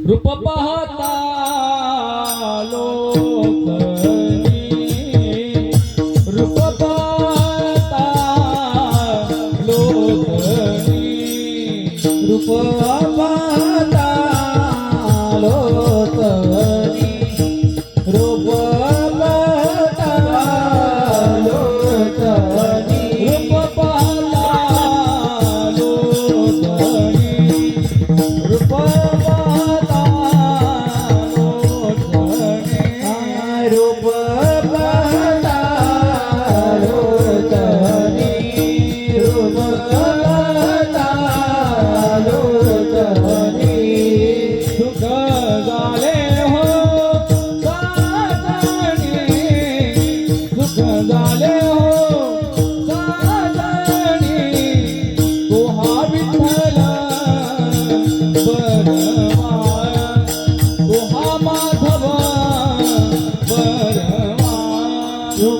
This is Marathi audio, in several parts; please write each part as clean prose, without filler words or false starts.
रूप पाहता लोकनी, रूप पाहता लोकनी, रूप पाहता लोकनी, रूप पाहता लोकनी, रूप पाहता लोकनी, रूप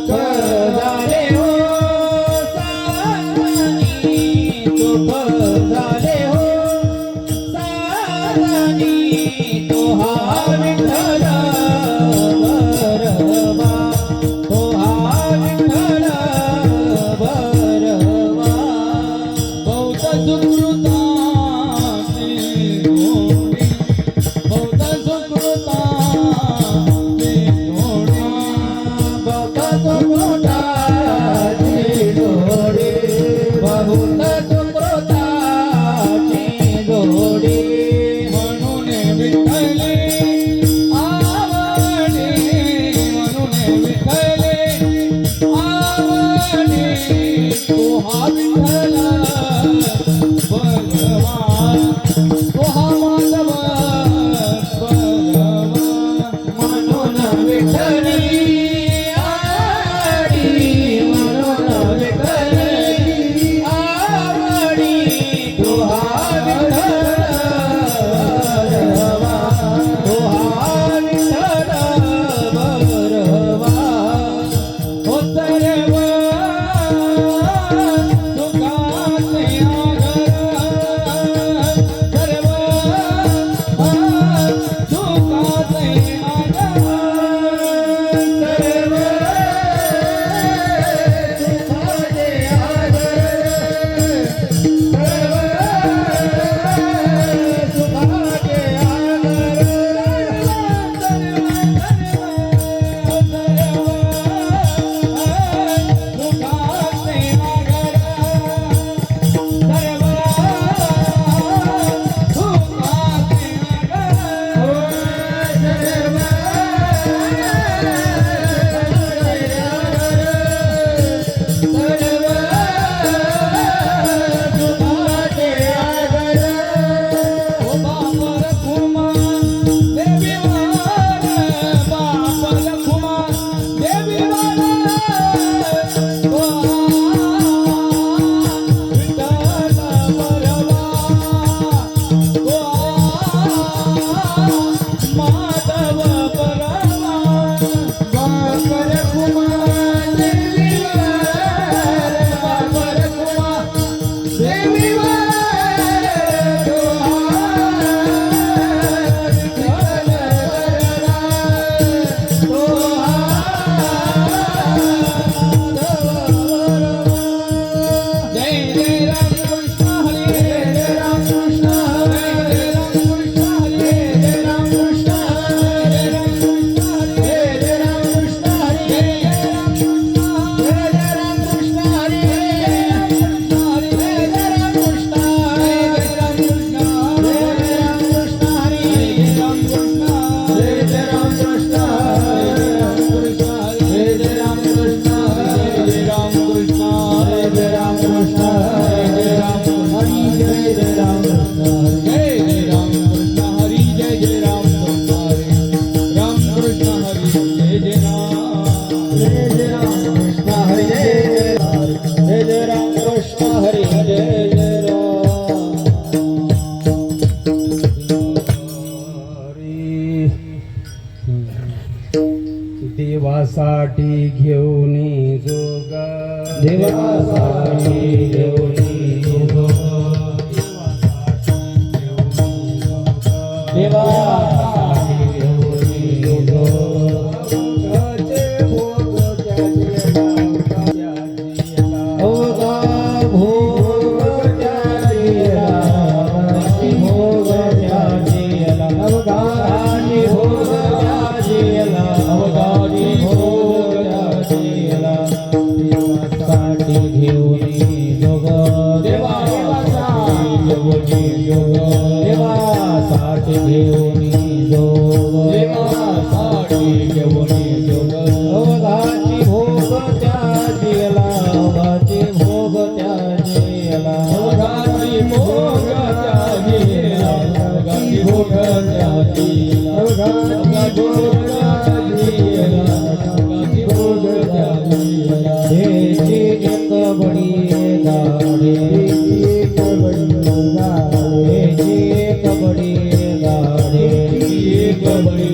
कृष्ण हरे राम हरी जय जय राम कृष्ण हरे जय राम कृष्ण हरी जय जय राम कृष्ण हरे राम कृष्ण हरी जय जय राम कृष्ण हरे जय जय राम कृष्ण हरे जय जय राम देवासाठी घेऊन जोग देवासाठी देवनी देवासाठी देवनी अवघा भोग त्याजीला भोग त्याजीला अवघानी भोग त्याजीला अवघानी भोग त्याजीला देवासाठी घेऊनी जोग देवासाठी घेऊनी जोग देवासाठी घेऊनी जोग देवासाठी घेऊनी जोग अवघाची भोग त्याजीला अवघाची भोग त्याजीला अवघाची भोग त्याजीला अवघाची भोग त्याजीला अवघाची भोग त्याजीला अवघाची भोग त्याजीला हेची एक बडी गाडी एक बडी गाडी हेची एक बडी गाडी एक बडी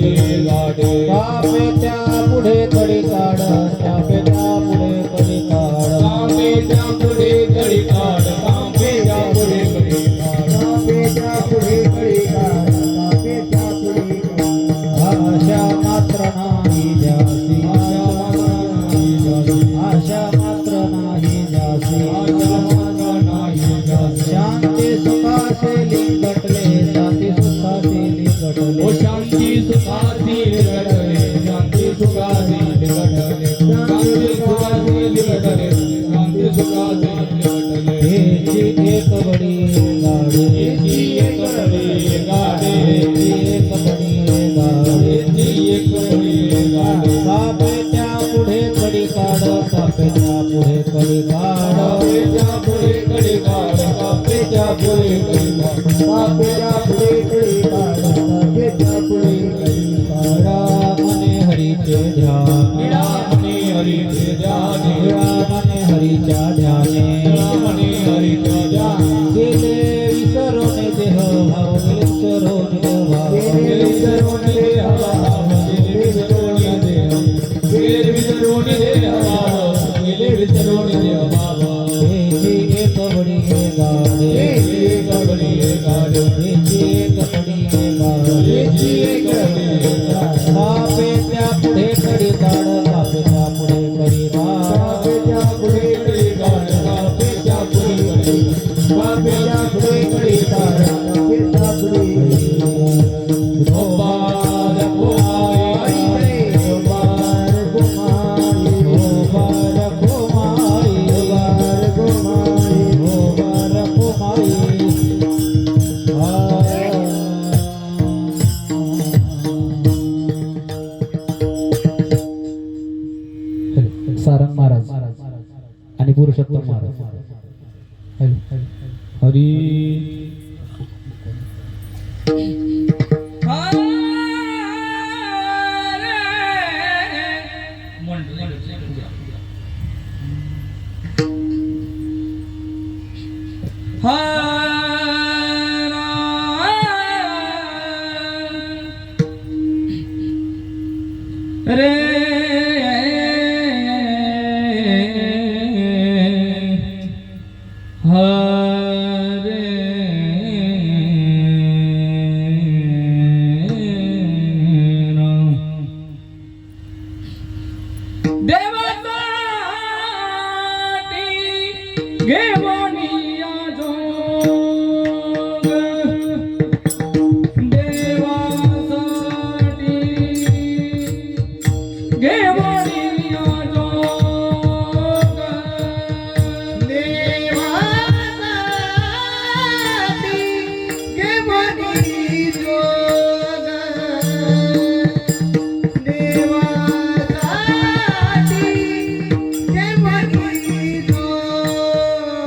गाडी कापेच्या पुढे कडी काढ कापेच्या पुढे कडी काढ कापेच्या पुढे कडी काढ कापेच्या पुढे कडी काढ कापेच्या पुढे कडी काढ कापेच्या पुढे आशा मात्र नाही जासी आशा मात्र नाही जासी शांती सुखाचे लिंगटले शांती सुखाचे लिंगटले ओ शांती सुखाचे लिंगटले शांती सुखाचे लिंगटले शांती सुखाचे लिंगटले शांती सुखाचे लिंगटले हेची एक बडी गाडी हेची एक बडी गाडी हेची एक बडी गाडी हेची एक बडी गाडी कापेच्या पुढे कडी काढ कापेच्या पुढे कडी काढ कापेच्या पुढे कडी काढ कापेच्या पुढे कडी काढ कापेच्या पुढे कडी काढ कापेच्या पुढे कडी काढ मने हरीचे ध्यान मने हरीचे ध्यान मने हरीच्या ध्याने मने हरीच्या ध्यान गेले विसरून देह भाव विसरून देह भाव गेले विसरून देह भाव गेले विसरून देह गेले विसरून देह भाव गेले विसरून देह भाव हेची एक बडी गाडी हेची एक बडी गाडी हेची एक बडी गाडी हेची एक बडी गाडी कापेच्या पुढे कडी काढ कापेच्या पुढे कडी काढ कापेच्या पुढे कडी काढ कापेच्या पुढे कडी कापेच्या पुढे कडी काढ कापेच्या पुढे कडी गोपाल गोमाई गोपाल गोमाई गोपाल गोमाई गोपाल गोमाई सारंग महाराज आणि पुरुषोत्तम महाराज हरी रे हरे राम देवासाठी घेवनिया जोग देवासाठी घेवनिया जोग देवासाठी घेवनी जोग देवासाठी घेवनी जोग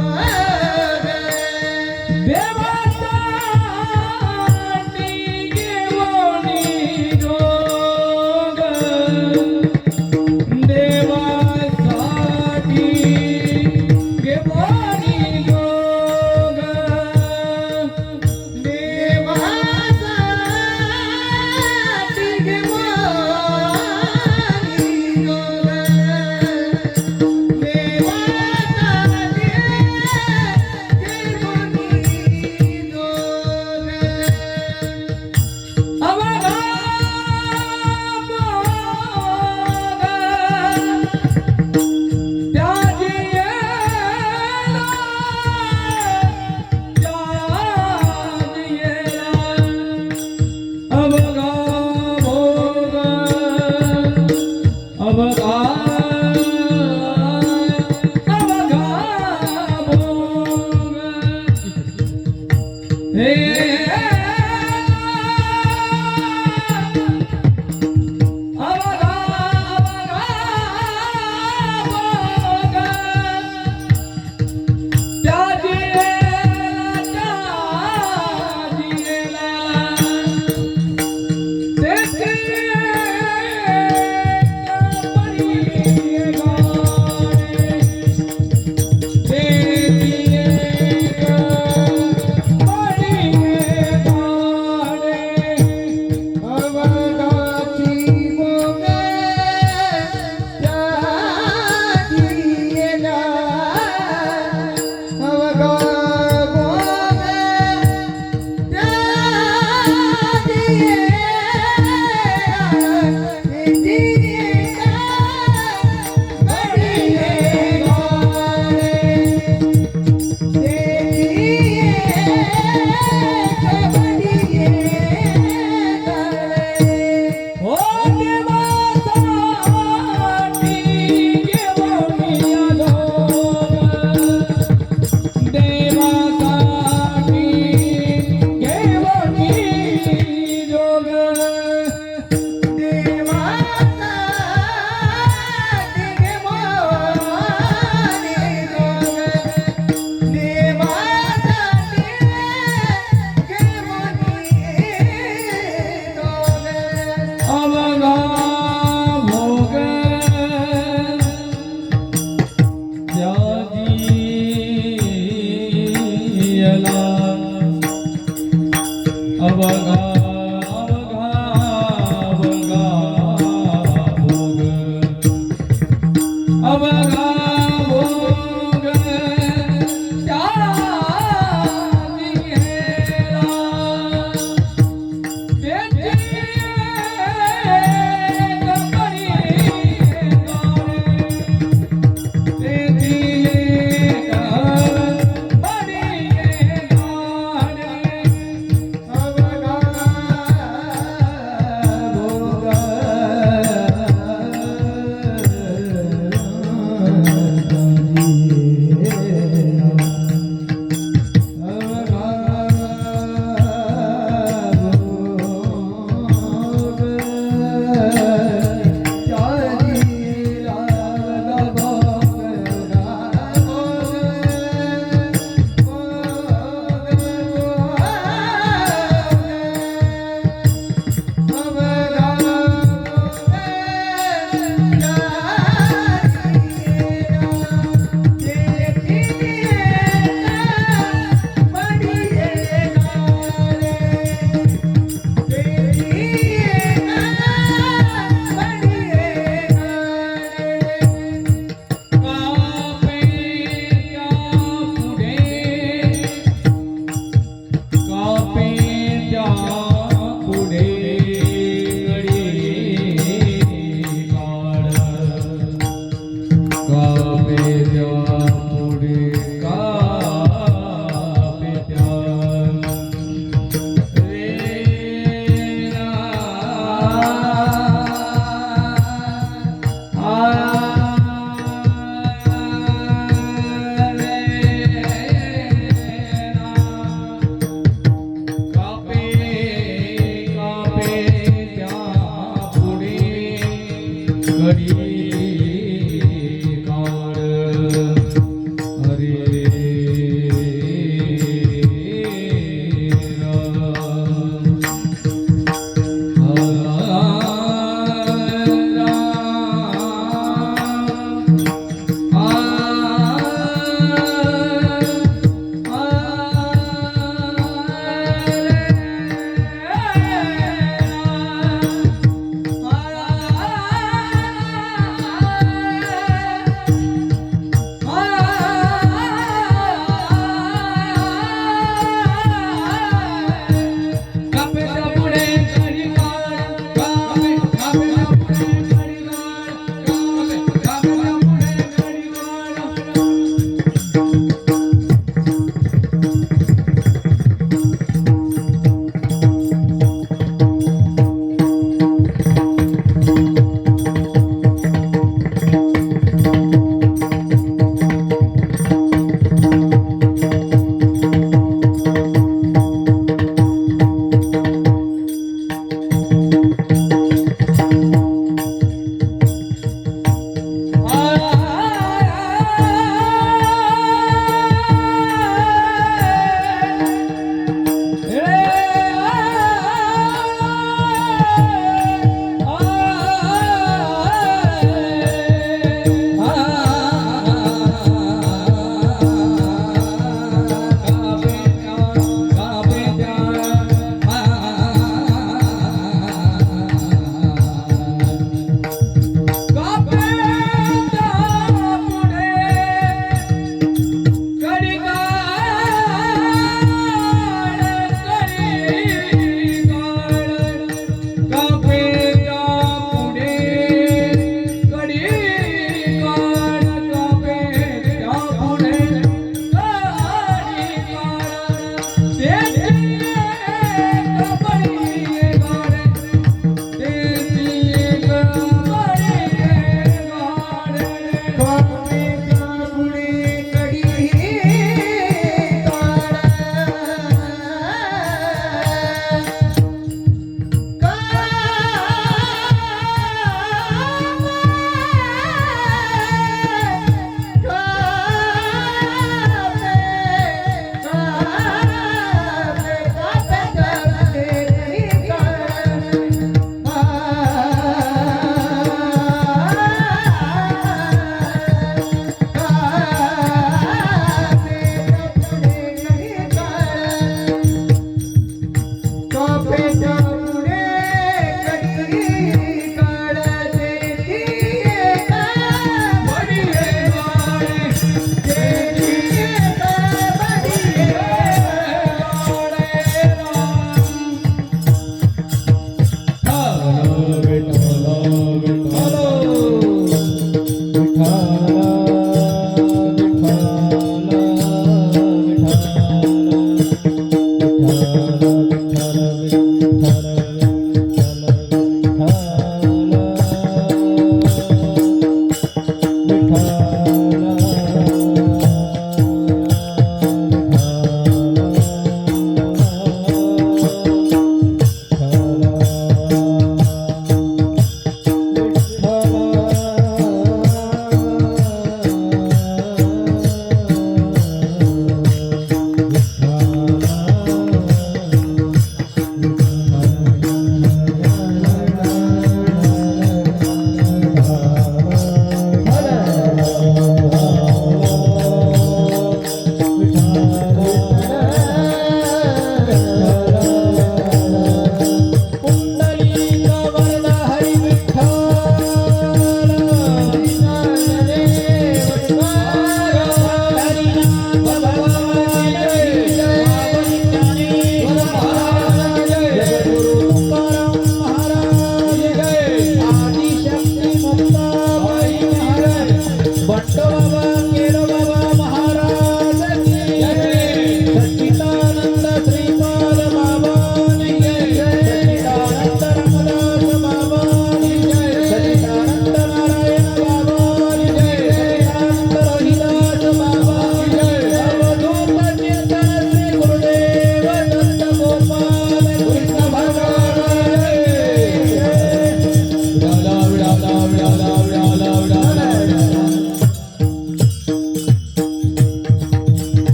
ते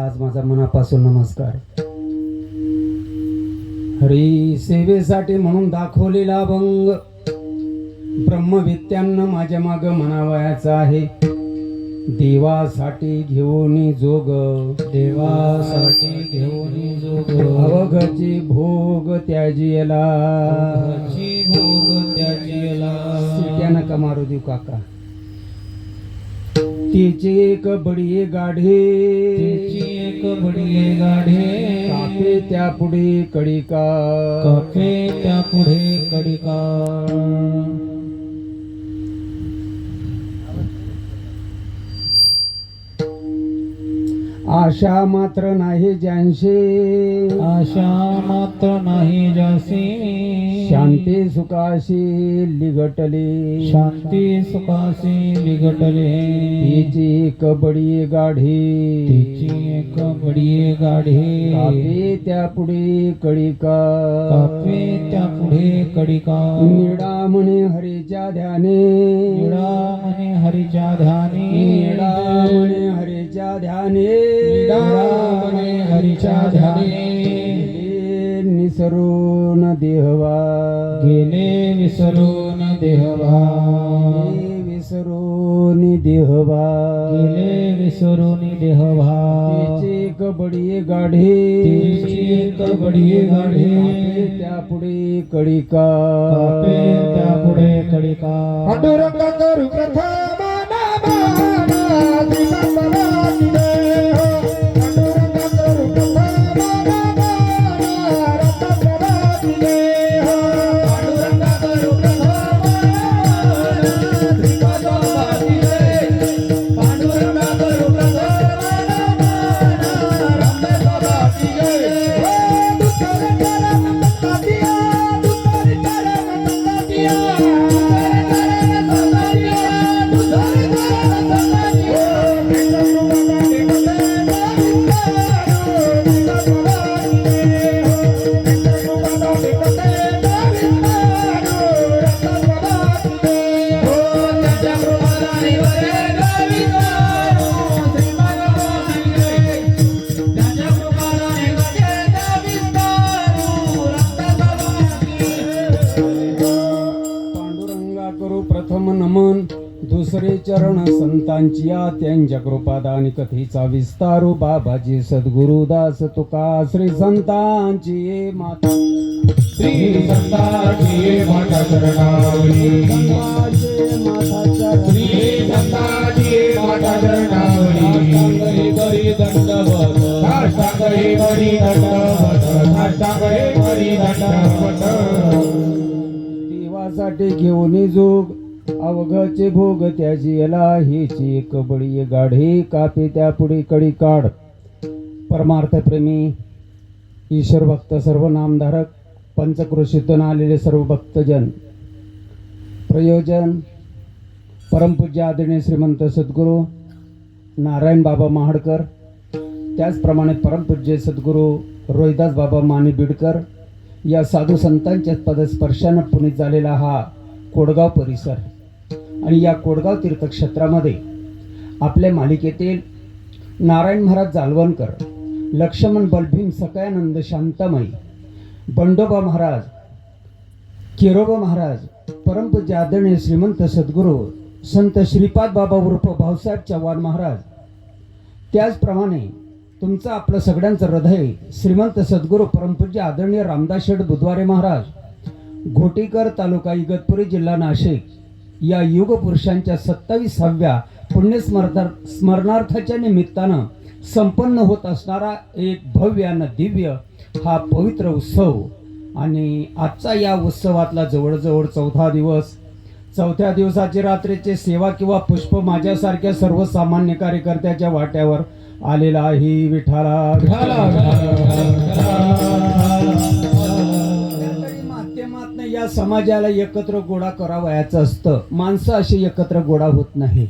सर्वांनाच माझा मनापासून नमस्कार. हरी सेवेसाठी म्हणून दाखवलेला अभंग ब्रह्मविद्यांना माझ्या माग म्हणावयाचा आहे. देवासाठी घेऊन जोग, देवासाठी घेऊन जोग, अवघची भोग त्याजीला, अवघची भोग त्याजीला. शिट्या नका मारू देऊ काका. तिची एक बडी गाढे, तिची एक बडी गाढे, कापे त्या पुढे कडिका, कापे त्या पुढे कडिका. आशा मात्र नाही ज्यांशी, आशा मात्र नाही जासी, शांती सुखाशी लिगटले, शांती सुखासी लिगटले. तिची कबडी गाढी, तिची एक बडी गाढे, कापे त्या पुढे कडिका, कापे त्या पुढे कडिका. निडा म्हणे हरीच्या ध्याने, निडा म्हणे हरीच्या ध्यानी, निडा म्हणे हरीच्या ध्याने, निडा म्हणे हरीच्या ध्यानी. गेले निसरून देहवा, गेले विसरून देहभा, गेले विसरून देहवा, गेले विसरून देहभा. तिची कबडी गाढे, तिची एक बडी गाढे, कापे त्या पुढे कडिका, कापे त्या पुढे कडिका. पांडुरंग करू प्रथम नामा, दिगंबराची देह. पांडुरंग करू प्रथम नामा, रत्नाकराची देह. पांडुरंग करू प्रथम नामा, दिगंबराची देह. पांडुरंग करू प्रथम नामा, रत्नाकराची देह. दुःखरे करण तातिया, दुःखरे करण तातिया, पांडुरंगा करू प्रथम नमन, दुसरे चरण संतांची या, त्यांच्या कृपादानी कथेचा विस्तारू. बाबाजी सद्गुरुदास तुका श्री संतांची माता, श्री संताची माता चरणावली, श्री संताची माता चरणावली. करी दंडवत, साष्टांगही करी दंडवत, साष्टांगही करी दंडवत. देवासाठी घेऊन जोग, अवघचे भोग त्याची याला. हिची कबडी गाढे, कापे त्या पुढे कडी काढ. परमार्थ प्रेमी, ईश्वर भक्त, सर्व नामधारक, पंचक्रोशीतून आलेले सर्व भक्तजन, प्रयोजन परमपूज्य आदरणीय श्रीमंत सद्गुरू नारायण बाबा महाडकर, त्याचप्रमाणे परमपूज्य सद्गुरू रोहिदास बाबा माने बीडकर, या साधू संतांच्या पदस्पर्शानं पुनीत झालेला हा कोडगाव परिसर. आणि या कोडगाव तीर्थक्षेत्रामध्ये आपल्या मालिकेतील नारायण महाराज जालवणकर, लक्ष्मण बलभीम सकयानंद शांतामयी, बंडोबा महाराज, केरोबा महाराज, परमपूज्य आदरणीय श्रीमंत सद्गुरू संत श्रीपाद बाबा उर्फ भाऊसाहेब चव्हाण महाराज, त्याचप्रमाणे तुमचं आपलं सगळ्यांचं हृदय श्रीमंत सद्गुरू परमपूज्य आदरणीय रामदास शेठ बुधवारे महाराज, घोटीकर, तालुका इगतपुरी, जिल्हा नाशिक, या युग पुरुषांच्या 27व्या पुण्यस्मरणार्थाच्या निमित्तानं संपन्न होत असणारा एक भव्य आणि दिव्य हा पवित्र उत्सव. आणि आजचा या उत्सवातला जवळजवळ 14 दिवस, 4थ्या दिवसाची रात्रीची सेवा किंवा पुष्प माझ्यासारख्या सर्वसामान्य कार्यकर्त्याच्या वाट्यावर आलेला आहे. विठाला माध्यमातून या समाजाला एकत्र गोळा करावयाचं असतं. माणसं अशी एकत्र गोळा होत नाही.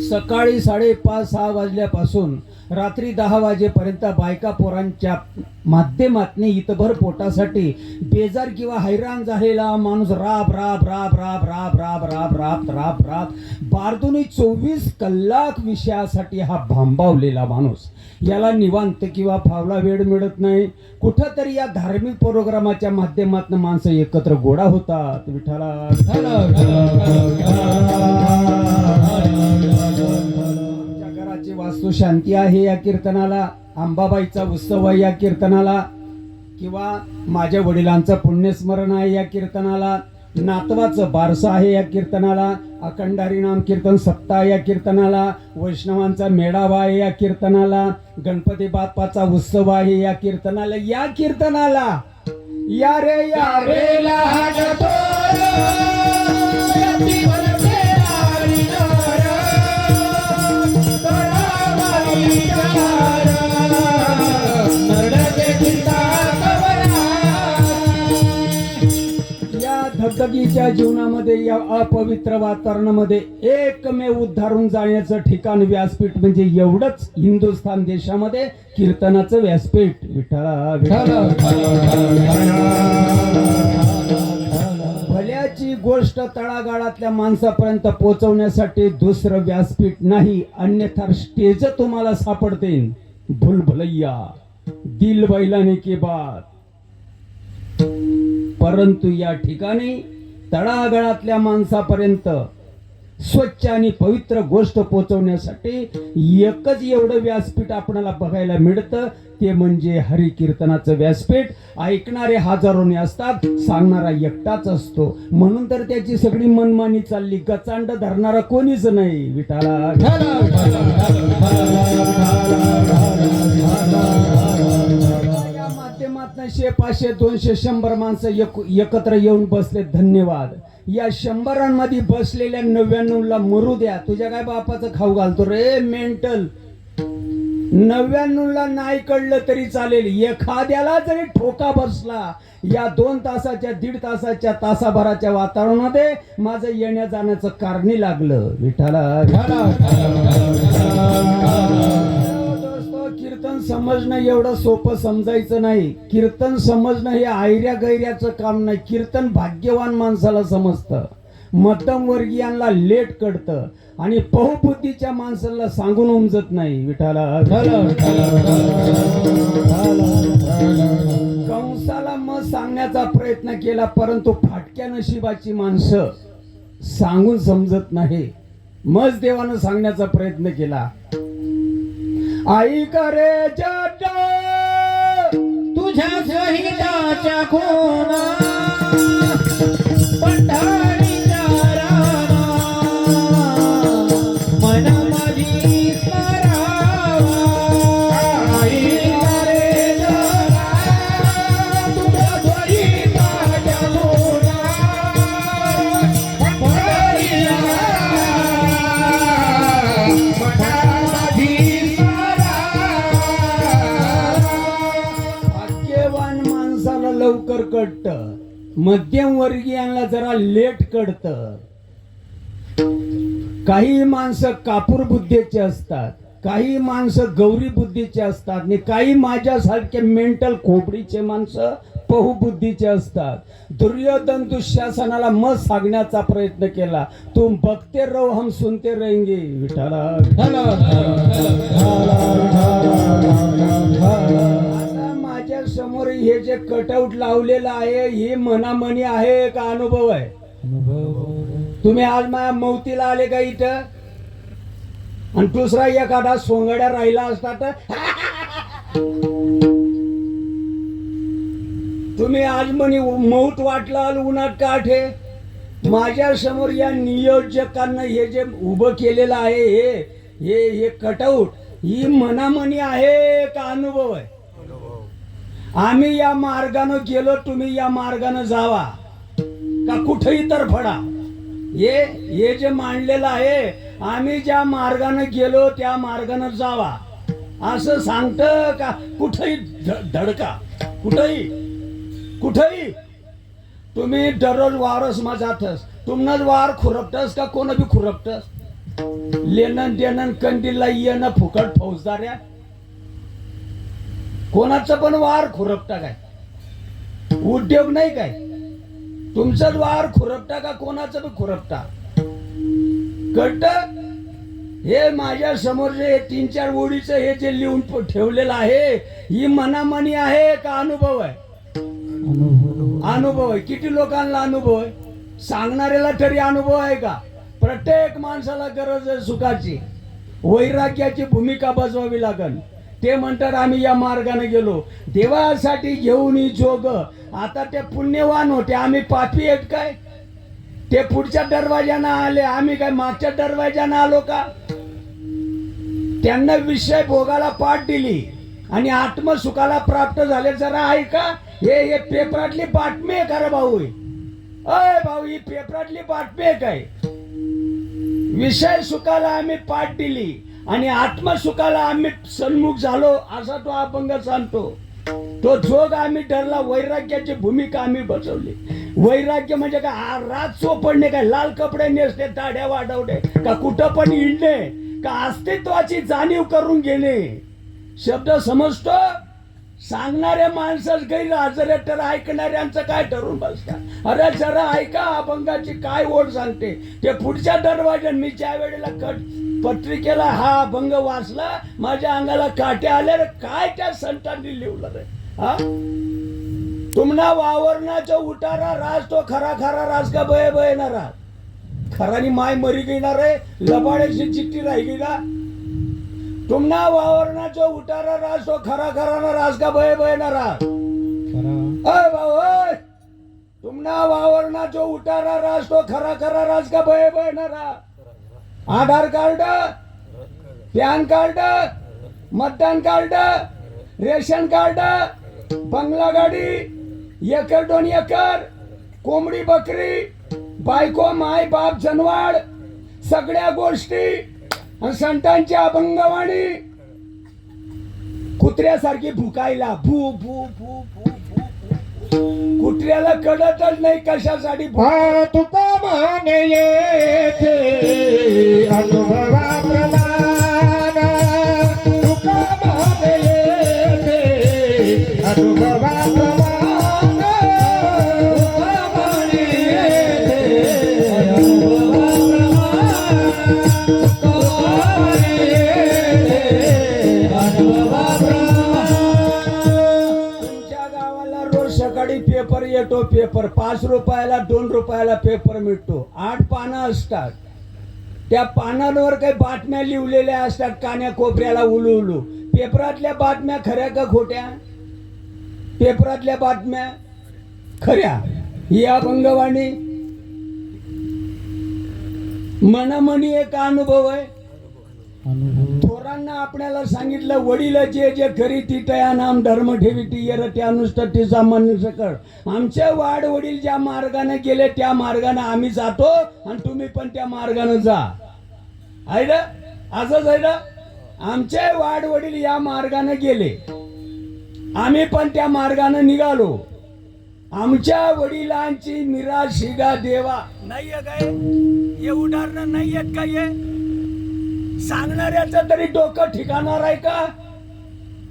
सकाळी 5:30-6 वाजल्यापासून रात्री 10 वाजेपर्यंत बायका पोरांच्या माध्यमातने इतभर पोटासाठी बेजार किंवा हैराण झालेला माणूस राब राब राब राब राब राब राब राब राब राब बारदुनी 24 कलाक विषयासाठी हा भांबावलेला माणूस, याला निवांत किंवा फावला वेळ मिळत नाही. कुठंतरी या धार्मिक प्रोग्रामाच्या माध्यमातून माणसं एकत्र गोळा होतात. विठ्ठला आमच्या घराची वास्तू शांती आहे या कीर्तनाला, अंबाबाईचा उत्सव आहे या कीर्तनाला, किंवा माझ्या वडिलांचं पुण्यस्मरण आहे या कीर्तनाला, नातवाचं बारसं आहे या कीर्तनाला, अखंड हरिनाम कीर्तन सप्ताह या कीर्तनाला, वैष्णवांचा मेळावा आहे या कीर्तनाला, गणपती बाप्पाचा उत्सव आहे या कीर्तनाला, या कीर्तनाला या रे लागतो धगधगीच्या जीवनामध्ये, या अपवित्र वातावरणामध्ये एकमेव उद्धारून जाण्याचं ठिकाण व्यासपीठ म्हणजे एवढंच हिंदुस्थान देशामध्ये कीर्तनाचं व्यासपीठ. विठ्ठला भल्याची गोष्ट तळागाळातल्या माणसापर्यंत पोहोचवण्यासाठी दुसरं व्यासपीठ नाही, अन्यथा स्टेज तुम्हाला सापडते. भूलभुलैया दिल बैलाने की बात. परंतु या ठिकाणी तळागाळातल्या माणसापर्यंत स्वच्छ आणि पवित्र गोष्ट पोहोचवण्यासाठी एकच एवढं व्यासपीठ आपल्याला बघायला मिळतं, ते म्हणजे हरी कीर्तनाचं व्यासपीठ. ऐकणारे हजारोने असतात, सांगणारा एकटाच असतो. म्हणून तर त्याची सगळी मनमानी चालली, गचांड धरणारा कोणीच नाही. विठाला माध्यमातून 100, 500, 200, 100 माणसं एकत्र येऊन बसले. धन्यवाद. या 100मध्ये बसलेल्या 99ला मरू द्या. तुझ्या काय बापाचं खाऊ घालतो रे मेंटल. 99ला नाही कळलं तरी चालेल, एखाद्याला जरी ठोका बसला या 2 तासाच्या 1.5 तासाच्या तासाभराच्या वातावरणामध्ये माझं येण्या जाण्याचं कारणी लागलं. विठाला कीर्तन समजणं एवढं सोपं समजायचं नाही. कीर्तन समजणं हे आयऱ्या गैऱ्याचं काम नाही. कीर्तन भाग्यवान माणसाला समजतं, मध्यमवर्गीयांना लेट कळतं आणि बहुबुद्धीच्या माणसाला सांगून उमजत नाही. विठाला कंसाला मग सांगण्याचा प्रयत्न केला, परंतु फाटक्या नशिबाची माणसं सांगून समजत नाही. मग देवानं सांगण्याचा प्रयत्न केला. आई करे जट तुझ्या सहिताच्या कोणा पंढरीच्या रामा मन माझी स्मरावा. आई करे जट तुझ्या सहिताच्या कोणा पंढरीच्या लवकर कळत, मध्यमवर्गीयांना जरा लेट कळत. काही माणसं कापूर बुद्धीचे असतात, काही माणसं गौरी बुद्धीचे असतात आणि काही माझ्यासारखे मेंटल खोपडीचे माणसं बहुबुद्धीचे असतात. दुर्योधन दुःशासनाला मत सांगण्याचा प्रयत्न केला, तुम बघते रहो हम सुनते रहेंगे. विठाला माझ्या समोर हे जे कटआउट लावलेलं आहे, हे मनामनी आहे का अनुभव आहे? तुम्ही आज माझ्या मौतीला आले का इथं? आणि दुसरा एखादा सोंगड्या राहिला असता तर तुम्ही आज म्हणे मौत वाटला उन्हात काठे. माझ्या समोर या नियोजकांना हे जे उभं केलेलं आहे, हे कटआउट, ही मनामनी आहे का अनुभव आहे? आम्ही या मार्गानं गेलो, तुम्ही या मार्गानं जावा का कुठेही तर फडा. हे जे मांडलेलं आहे, आम्ही ज्या मार्गानं गेलो त्या मार्गानं जावा असं सांगतं का? कुठेही धडका, कुठेही तुम्ही दररोज वारस मा जातस, तुमनंच वार खुरपटस का कोण बी खुरपटस. लेणं देणं कंदीलला येणं फुकट फौजदाऱ्या कोणाचं पण वार खुरपटा काय? उद्योग नाही काय? तुमचाच वार खुरपटा का कोणाचं पण खुरपटा? कळत? हे माझ्या समोरचे हे 3-4 ओळीचं हे जे लिहून ठेवलेलं आहे, ही मनामनी आहे का अनुभव आहे? अनुभव आहे. किती लोकांना अनुभव आहे? सांगणाऱ्याला तरी अनुभव आहे का? प्रत्येक माणसाला गरज आहे सुखाची, वैराग्याची भूमिका बजवावी लागल. ते म्हणतात आम्ही या मार्गाने गेलो, देवासाठी घेऊन जोग. आता ते पुण्यवान होते, आम्ही पापी आहेत काय? ते पुढच्या दरवाज्यानं आले, आम्ही काय मागच्या दरवाज्यानं आलो का? त्यांना विषय भोगाला पाठ दिली आणि आत्मसुखाला प्राप्त झाले. जरा ऐका, हे पेपरातली बातमी आहे का रे भाऊ? अय भाऊ, ही पेपरातली बातमी आहे काय? विषय सुखाला आम्ही पाठ दिली आणि आत्मसुखाला आम्ही सन्मुख झालो, असा तो अभंग सांगतो. तो जोग आम्ही धरला, वैराग्याची भूमिका आम्ही बसवली. वैराग्य म्हणजे काय? रात चोपडणे काय? लाल कपडे नेसणे, दाढ्या वाढवणे का? कुठं पण हिंडणे का? अस्तित्वाची जाणीव करून घेणे. शब्द समजतो? सांगणाऱ्या माणसाच गैरहजर तर ऐकणाऱ्यांचं काय ठरून बसता? अरे जरा ऐका, अभंगाची काय ओढ सांगते. ते पुढच्या दरवाज्यात मी ज्या वेळेला पत्रिकेला हा अभंग वाचला, माझ्या अंगाला काटे आले. रे काय त्या संतांनी लिहिलं रे? हा, तुम्हाला वावरण्याचा उतारा राज, तो खरा खरा राज का बय बयणारा? खरानी माय मरी घेणार आहे, लबाड्याची चिठ्ठी राहिली ना. तुम्हाला वावरण्याचा उतारा राज, तो खरा खरा राज का बय बयणारा? अय भाऊ, तुम्हाला वावरण्याचा उतारा राज, तो खरा खरा राज का बय बयणारा? आधार कार्ड, पॅन कार्ड, मतदान कार्ड, रेशन कार्ड, बंगला गाडी, 1-2 एकर, कोंबडी बकरी, बायको माय बाप जनवाड, सगळ्या गोष्टी संतांची अभंगवाणी. कुत्र्यासारखी भुकायला भू भू भू भू भू. कुत्र्याला कळतच नाही कशासाठी. तुका म्हणे येथे अनुभवाप्रमाण, तुका म्हणे येथे अनुभवाप्रमाण, तुका म्हणे येथे अनुभवाप्रमाण, तुका म्हणे येथे अनुभवाप्रमाण. तुमच्या गावाला रोज सकाळी पेपर येतो. पेपर 5 रुपयाला 2 रुपयाला पेपर मिळतो. 8 पानं असतात. त्या पानांवर काही बातम्या लिहिलेल्या असतात, कान्या कोपऱ्याला उलू उलू. पेपरातल्या बातम्या खऱ्या का खोट्या? पेपरातल्या बातम्या खऱ्या. ही अभंगवाणी मनमनी एक अनुभव आहे. थोरांना आपल्याला सांगितलं, वडील जे जे करी ती तया नाम धर्म ठेवी यर त्या नुसतं ते सामान्य सकळ. आमचे वाड वडील ज्या मार्गाने गेले त्या मार्गाने आम्ही जातो आणि तुम्ही पण त्या मार्गाने जा. आहे ना? असंच आहे ना? आमचे वाड वडील या मार्गाने गेले, आम्ही पण त्या मार्गाने निघालो. आमच्या वडिलांची निराशिगा देवा नाहीये काय? हे उदाहरण नाहीयेत काय? सांगणाऱ्याचं तरी डोकं ठिकाणार आहे का?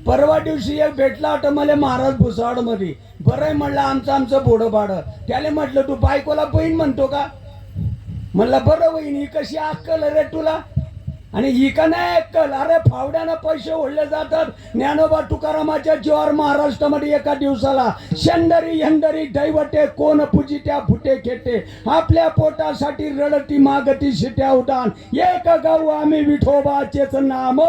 परवा दिवशी एक भेटला होता मला महाराज भुसावळ मध्ये. बरं म्हणलं आमचं बोडं भाडं. त्याला म्हटलं तू बायकोला बहीण म्हणतो का? म्हणलं बरं बहीण, ही कशी अक्कल रे तुला? आणि ही का नाही अक्कल? अरे फावड्यानं पैसे ओढले जातात. ज्ञानोबा तुकारामाच्या जीवावर महाराष्ट्रामध्ये एका दिवसाला शंडरी हंडरी दैवटे कोण पूजित्या फुटे खेटे, आपल्या पोटासाठी रडती मागती शिट्या उडान, एक गाऊ आम्ही विठोबाचेच नाम.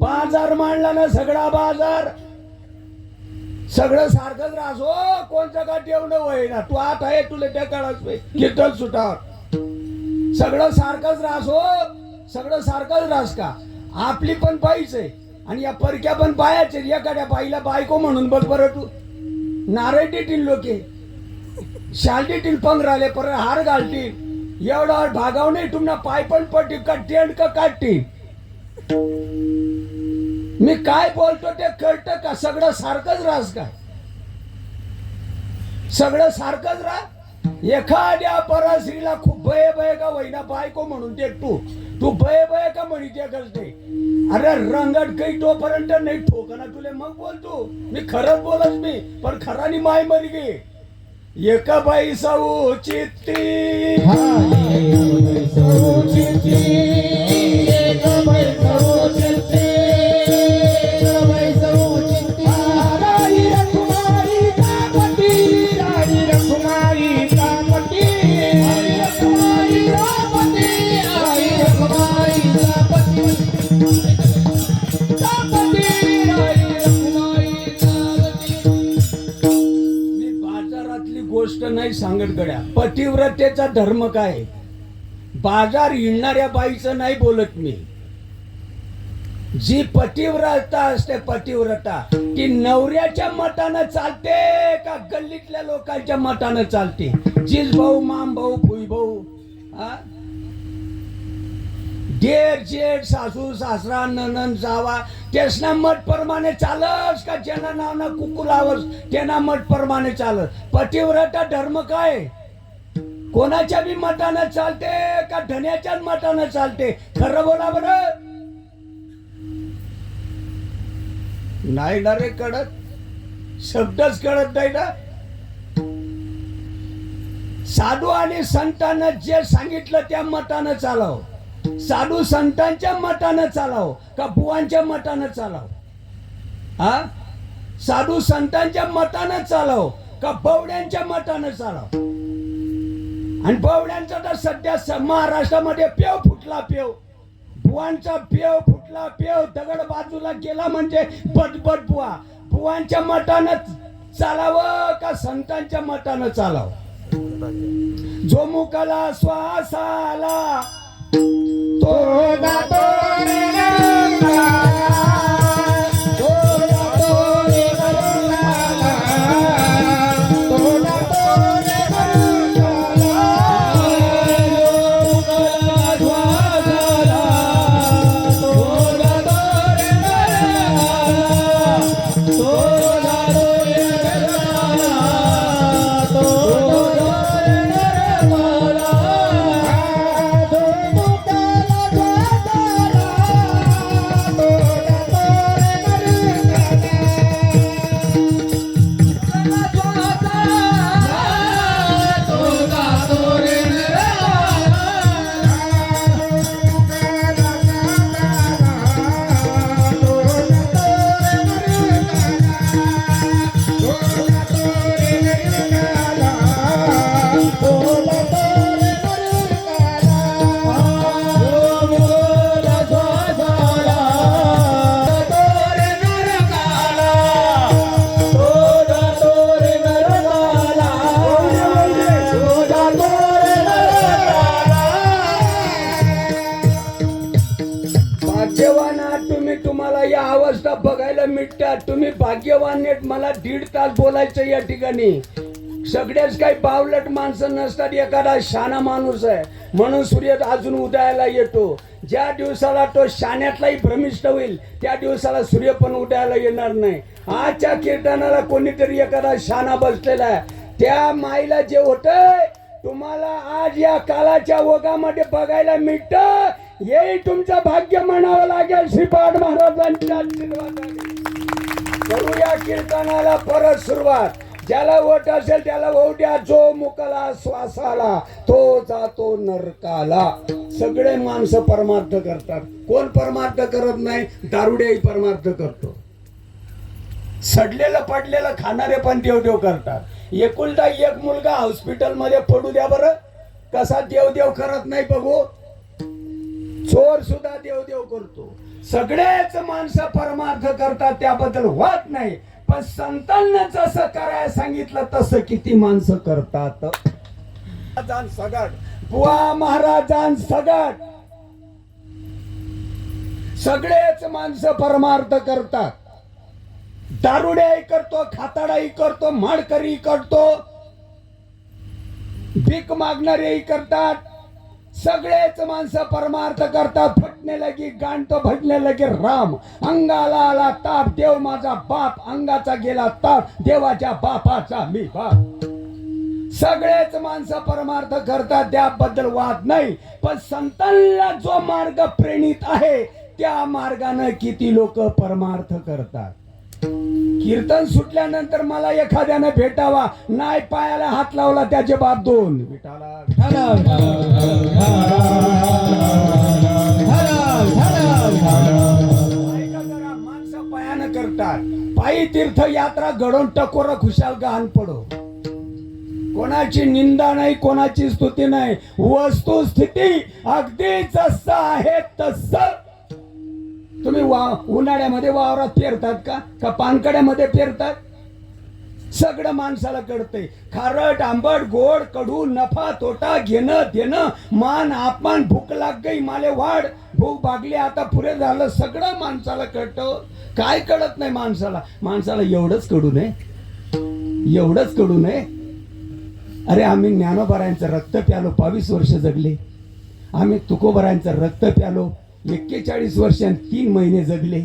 बाजार मांडला ना, सगळा बाजार सगळं सारखंच राहस. हो, कोणतं का ठेवणं वय ना, तू आत आहे तुला त्या काळात कीर्तन सुटावर सगळं सारखंच राहस. हो, सगळं सारखंच राहस का? आपली पण बाईच आहे आणि या परक्या पण बायाच आहे. एखाद्या बाईला बायको म्हणून बघ बरं तू. नारळ देतील लोके, शाल देतील, पंगराले परत हार घालतील. एवढा भागाव नाही तुम्हाला. पाय पण पडतील का टेंड का काढतील? मी काय बोलतो ते कळतं का? सगळं सारखंच राहस का? सगळं सारखंच राह. एखाद्या परस्त्रीला खूप भय भय का वैना बायको म्हणून ते तू बय बय का म्हणते करते? अरे रंगट काही तोपर्यंत नाही ठोकना तुले मग बोल तू. मी खरंच बोलत मी, पण खरानी माय मरी गे एका बाई साऊ चित्ती गोष्ट नाही सांगत गड्या. पतिव्रतेचा धर्म काय? बाजार हिंडणाऱ्या बाईचं नाही बोलत मी. जी पतिव्रता असते, पतिव्रता ती नवऱ्याच्या मतानं चालते का गल्लीतल्या लोकांच्या मतानं चालते? जीज भाऊ, माम भाऊ, फुई भाऊ, देर जेठ, सासू सासरा, ननन जावा त्यासना मठ प्रमाणे चालस का ज्यांना नावना कुकू लावस त्यांना मठ प्रमाणे चालस? पतिव्रता धर्म काय? कोणाच्या बी मतानं चालते का धन्याच्याच मतानं चालते? खरं बोला बरं. नाही ना रे कळत, शब्दच कळत नाही ना. साधू आणि संतांना जे सांगितलं त्या मतानं चालाव. साधू संतांच्या मतानं चालाव का बुवांच्या मतानं चालाव? हा, साधू संतांच्या मतानं चालाव का बवड्यांच्या मतानं चालाव? आणि बवड्यांचा तर सध्या महाराष्ट्रामध्ये पेव फुटला. पेव बुवांचा पेव फुटला. पेव दगड बाजूला गेला म्हणजे बदबद बुवा. बुवांच्या मतानं चालावं का संतांच्या मतानं चालावं? जो मुकाला श्वास आला तो गातो रे गरुडाला, तो गातो रे गरुडाला, तो गातो रे गरुडाला. जो मुकाला श्वास आला तो गातो रे गरुडाला, तो गातो रे गरुडाला, तो गातो रे गरुडाला. भाग्यवान आहात तुम्ही, तुम्हाला या अवस्था बघायला मिळतात. तुम्ही भाग्यवान आहेत. मला 1.5 तास बोलायचं या ठिकाणी. सगळेच काही बावलट माणसं नसतात. एखादा शाना माणूस आहे म्हणून सूर्य अजून उदयाला येतो. ज्या दिवसाला तो शाण्यातलाही भ्रमिष्ट होईल त्या दिवसाला सूर्य पण उदयाला येणार नाही. आजच्या कीर्तनाला कोणीतरी एखादा शाना बसलेला आहे. त्या माईला जे होतंय तुम्हाला आज या कालाच्या ओघामध्ये बघायला मिळतं. हे तुमचं भाग्य म्हणावं लागेल. श्रीपाद महाराजांच्या आशीर्वादाने करूया कीर्तनाला परत सुरुवात. ज्याला ओट असेल त्याला ओट्या. जो मुकाला श्वासाला तो जातो नरकाला. सगळे माणसं परमार्थ करतात. कोण परमार्थ करत नाही? दारुडेही परमार्थ करतो. सडलेलं पडलेलं खाणारे पण देवदेव करतात. एकुलता एक मुलगा हॉस्पिटल मध्ये पडू द्या बरं, कसा देवदेव करत नाही बघू. चोर सुद्धा देवदेव करतो. सगळेच माणसं परमार्थ करतात, त्याबद्दल वाद नाही. पण संतांना जसं करायला सांगितलं तसं किती माणसं करतात. सगट बुवा महाराजां सगट सगळेच माणसं परमार्थ करतात. दारुड्याही करतो, खाताडाही करतो, माळकरी करतो, भीक मागणारेही करतात. सगळेच माणसं परमार्थ करतात. फटणे लगी गाणतो, भटणे लगे राम. अंगाला आला ताप, देव माझा बाप. अंगाचा गेला ताप, देवाच्या बापाचा मी बाप. सगळेच माणसं परमार्थ करतात, त्याबद्दल वाद नाही, पण संतांना जो मार्ग प्रेरित आहे त्या मार्गाने किती लोक परमार्थ करतात. कीर्तन सुटल्यानंतर मला एखाद्याने भेटावा, नाही पायाला हात लावला त्याचे बाप दोन. विठाला ऐका जरा, माणसं पायानं करतात. पायी तीर्थ यात्रा घडवून टकोर खुशाल गहाण पडो. कोणाची निंदा नाही, कोणाची स्तुती नाही, वस्तुस्थिती अगदी जसं आहे तसं. तुम्ही उन्हाळ्यामध्ये वावरात पेरतात का पानकड्यामध्ये पेरतात? सगळं माणसाला कळतंय. खारट आंबट गोड कडू नफा तोटा घेणं देणं मान अपमान भूक लाग गई माले वाढ भूक भागली आता पुरे झालं सगळं माणसाला कळतं. काय कळत नाही माणसाला? माणसाला एवढंच कडू नये, एवढंच कडू नये. अरे आम्ही ज्ञानोबारायांचं रक्त प्यालो, 22 वर्ष जगले. आम्ही तुकोबारायांचं रक्त प्यालो, 41 वर्ष आणि 3 महिने जगले.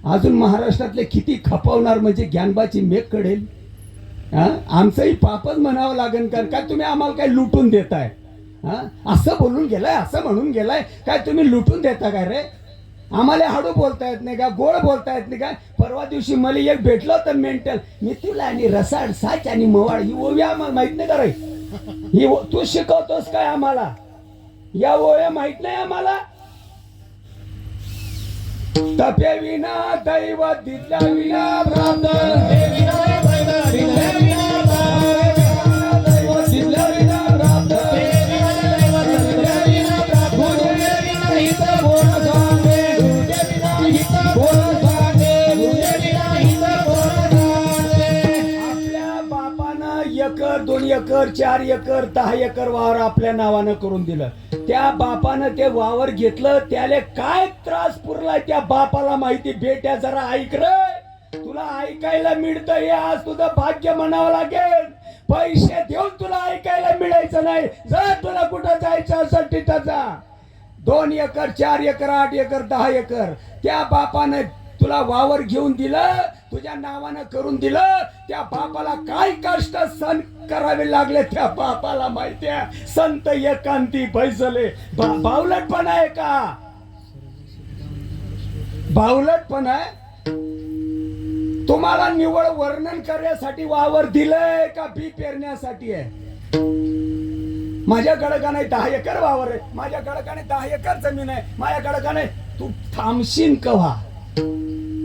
अजून महाराष्ट्रातले किती खपवणार म्हणजे ज्ञानबाची मेघ कळेल. आमचंही पापच म्हणावं लागेल. काय तुम्ही आम्हाला काय लुटून देताय? असं बोलून गेलाय, असं म्हणून गेलाय, काय तुम्ही लुटून देता काय रे? आम्हाला हाडू बोलता येत नाही का? गोड बोलता येत नाही काय? परवा दिवशी मला एक भेटलं तर मेंटल, मी तुला आणि रसाड साच आणि मवाळ ही ओवी आम्हाला माहित नाही का रे? ही तू शिकवतोस काय आम्हाला? या ओव्या माहित नाही आम्हाला? तपे विना दैव दिल्या विना भ्रात आपल्या बापानं 1 एकर 2 एकर 4 एकर 10 एकर वावर आपल्या नावानं करून दिलं. त्या बापानं ते वावर घेतलं, त्याला काय त्रास पुरला त्या बापाला माहिती. बेट्या जरा ऐक रे, तुला ऐकायला मिळतं हे आज तुझं भाग्य म्हणावं लागेल. पैसे देऊन तुला ऐकायला मिळायचं नाही. जर तुला कुठं जायचं असेल तिथं जा. 2 एकर 4 एकर 8 एकर 10 एकर त्या बापानं तुला वावर घेऊन दिलं, तुझ्या नावानं करून दिलं. त्या बापाला काय कष्ट सहन करावे लागले त्या बापाला माहिती आहे. संत एकांती बैसले. बावलटपण आहे का? बावलटपण आहे? तुम्हाला निवळ वर्णन करण्यासाठी वावर दिलंय का बी पेरण्यासाठी आहे? माझ्याकडे का नाही 10 एकर वावर आहे, माझ्याकडे का नाही 10 एकर जमीन आहे, माझ्याकडे का नाही. तू थांबशील कव्हा?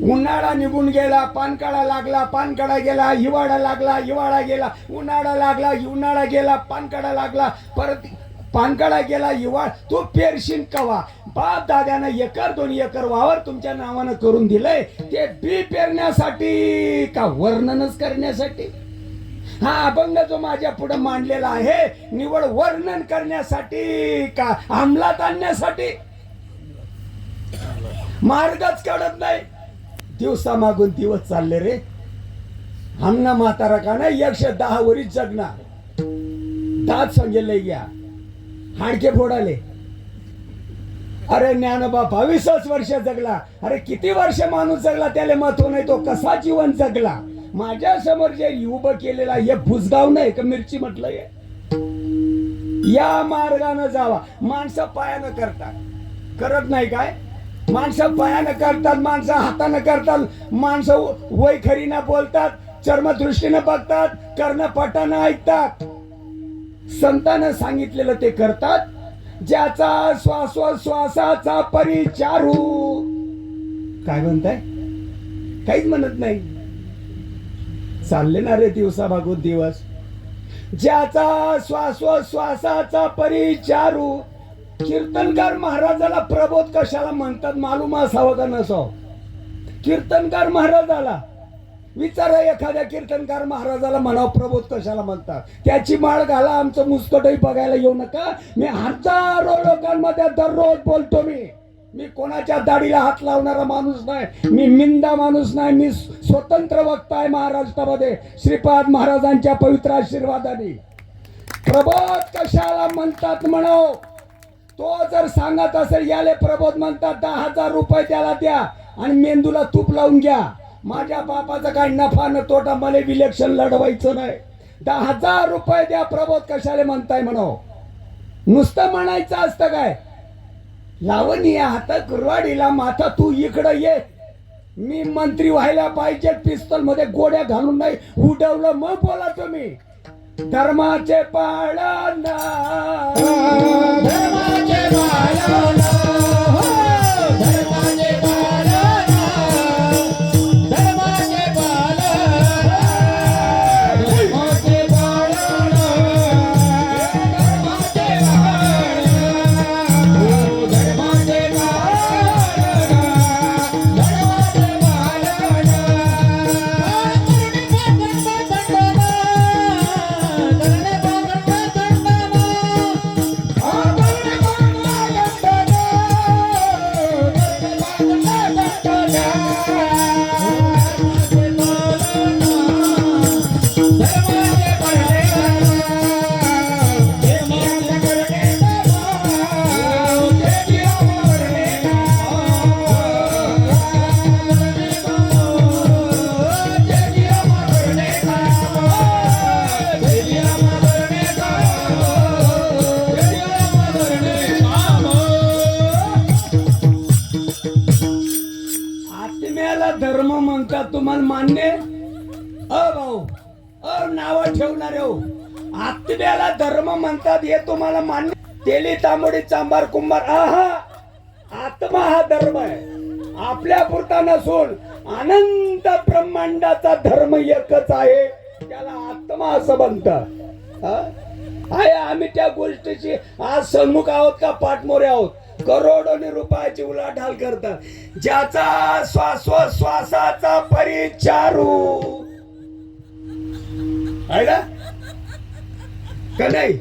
उन्हाळा निघून गेला, पानकाळा लागला, पानकाळा गेला, हिवाळा लागला, हिवाळा गेला, उन्हाळा लागला, उन्हाळा गेला, पानकाळा लागला, परत पानकाळा गेला, हिवाळा. तू पेरशील कवा? बाप दाद्यानं 1 एकर 2 एकर वावर तुमच्या नावानं करून दिलंय, ते बी पेरण्यासाठी का वर्णनच करण्यासाठी? हा अभंग जो माझ्या पुढे मांडलेला आहे निवड वर्णन करण्यासाठी का अंमलात आणण्यासाठी? मार्गच कळत नाही. दिवसा मागून दिवस चालले रे. आमना म्हातारा का नाही 110 वरीच जगणार. दात सांगेल घ्या, हाडके फोडाले. अरे ज्ञानोबा 22 वर्ष जगला. अरे किती वर्ष माणूस जगला त्याला महत्व नाही, तो कसा जीवन जगला. माझ्या समोर जे उभं केलेला हे भुसगाव नाही का मिरची म्हटलंय. या मार्गाने जावा. माणसं पायानं करतात, करत नाही काय? माणसं पायानं करतात, माणसं हातानं करतात, माणसं वैखरीनं बोलतात, चर्मदृष्टीनं बघतात, कर्णपटानं ऐकतात. संतानं सांगितलेलं ते करतात. ज्याचा श्वासोश्वासाचा परिचारू. काय म्हणताय? काहीच म्हणत नाही. चालले ना रे दिवसा मागून दिवस. ज्याचा श्वासोश्वासाचा परिचारू. कीर्तनकार महाराजाला प्रबोध कशाला म्हणतात मालूम असावं का नसावं? कीर्तनकार महाराजाला विचारा, एखाद्या कीर्तनकार महाराजाला म्हणावं प्रबोध कशाला म्हणतात. त्याची माळ घाला, आमचं मुस्कटही बघायला येऊ नका. मी हजारो लोकांमध्ये दररोज बोलतो. मी कोणाच्या दाढीला हात लावणारा माणूस नाही, मी मिंदा माणूस नाही. मी स्वतंत्र वक्ता आहे महाराष्ट्रामध्ये श्रीपाद महाराजांच्या पवित्र आशीर्वादाने. प्रबोध कशाला म्हणतात म्हणाव? तो जर सांगत असेल याले प्रबोध म्हणतात, 10,000 रुपये त्याला द्या आणि मेंदूला तूप लावून घ्या. माझ्या बापाचा काय नफा न तोटा, मला इलेक्शन लढवायचं नाही. 10,000 रुपये द्या प्रबोध कशाला म्हणताय म्हणो. नुसतं म्हणायचं असतं काय. लावणी हात कुरवाडीला माथा तू इकडं ये. मी मंत्री व्हायला पाहिजे पिस्तल मध्ये गोड्या घालून नाही उडवलं मग बोला तुम्ही. धर्माचे पालन धर्माचे पालन हो धर्माचे पालन धर्माचे पालन धर्माचे पालन धर्माचे पालन हो धर्माचे आत्म्याला धर्म म्हणतात तुम्हाला मान्य. भाऊ नाव ठेवणारे हो. आत्म्याला धर्म म्हणतात हे तुम्हाला मान्य. तेली तांबडी चांबार कुंभार आहा आत्मा हा धर्म आहे. आपल्या पुरता नसून अनंत ब्रह्मांडाचा धर्म एकच आहे. त्याला आत्मा असं म्हणतात. आहे आम्ही त्या गोष्टीची आज सन्मुख आहोत का पाठमोरे आहोत. करोडोनी रुपयाची उलाढाल करतात. ज्याचा श्वासाचा परिचारू आहे ना का नाही.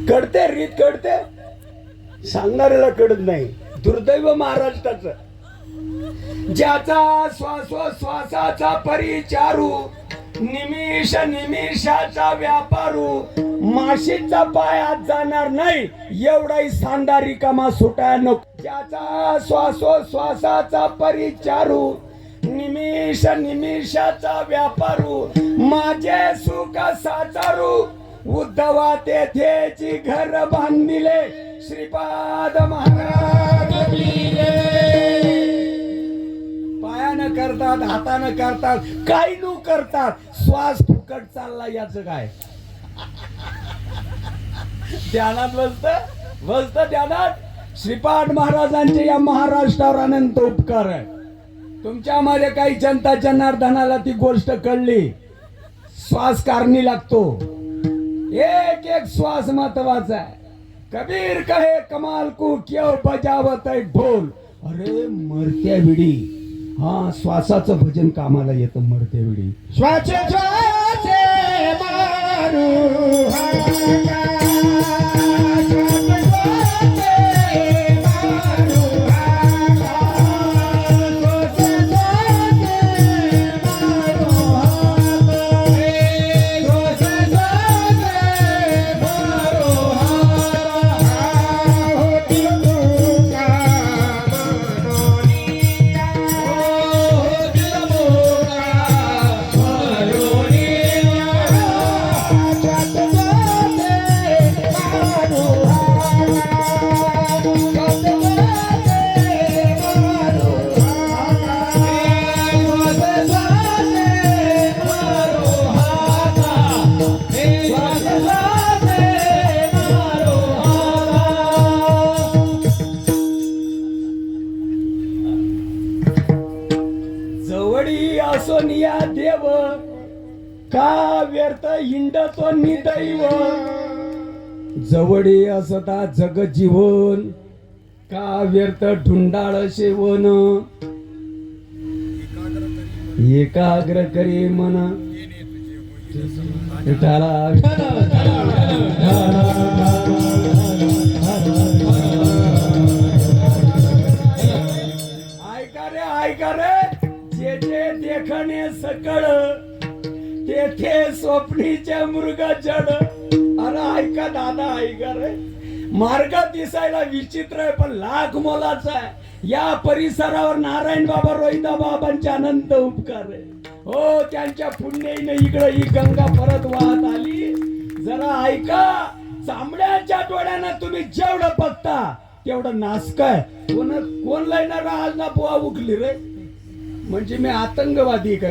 कळते रीत कळते सांगणाऱ्याला कळत नाही. दुर्दैव महाराष्ट्राचं. ज्याचा श्वासाचा परिचारू निमिष निमिषाचा व्यापारू माशीचा पाय आत जाणार नाही एवढाही सांडा रिकामा सुटाय नको. ज्याचा श्वासाचा परिचारू निमिष निमिषाचा व्यापारू माझे सुख साचारू उद्धवा तेथेची घर बांधिले श्रीपाद महाराज पायानं करतात हातानं करतात काही नु करतात. श्वास फुकट चालला याचं काय. ध्यानात बसत ध्यानात. श्रीपाद महाराजांचे या महाराष्ट्रावर अनंत उपकार आहे. तुमच्यामध्ये काही जनता जनार्दनाला ती गोष्ट कळली. श्वास कारणी लागतो. एक एक श्वास महत्वाचा आहे. कबीर कहे कमाल को क्यों बजावत है ढोल. अरे मरत्या वेळी हा श्वासाचं भजन कामाला येतं. मरत्या वेळी श्वासे श्वासे मारू हा सोनिया देव का व्यर्थ हिंडतो निदैव. जवळी असता जग जीवन का व्यर्थ ढुंडाळ सेवन. एकाग्र करी मन ऐका रे जे देखणे सकळ तेथे स्वप्नीचे मृग जड. अरे ऐका दादा ऐका रे. मार्ग दिसायला विचित्र आहे पण लाख मोलाचा आहे. या परिसरावर नारायण बाबा रोहिदा बाबांचे अनंत उपकार आहे. हो त्यांच्या पुण्याईने इकडं ही गंगा परत वाहत आली. जरा ऐका, चांबड्याच्या डोळ्यानं तुम्ही जेवढं बघता तेवढं नासकाय. कोण लायणार आज ना बुवा उठली रे. म्हणजे मी आतंकवादी आहे का?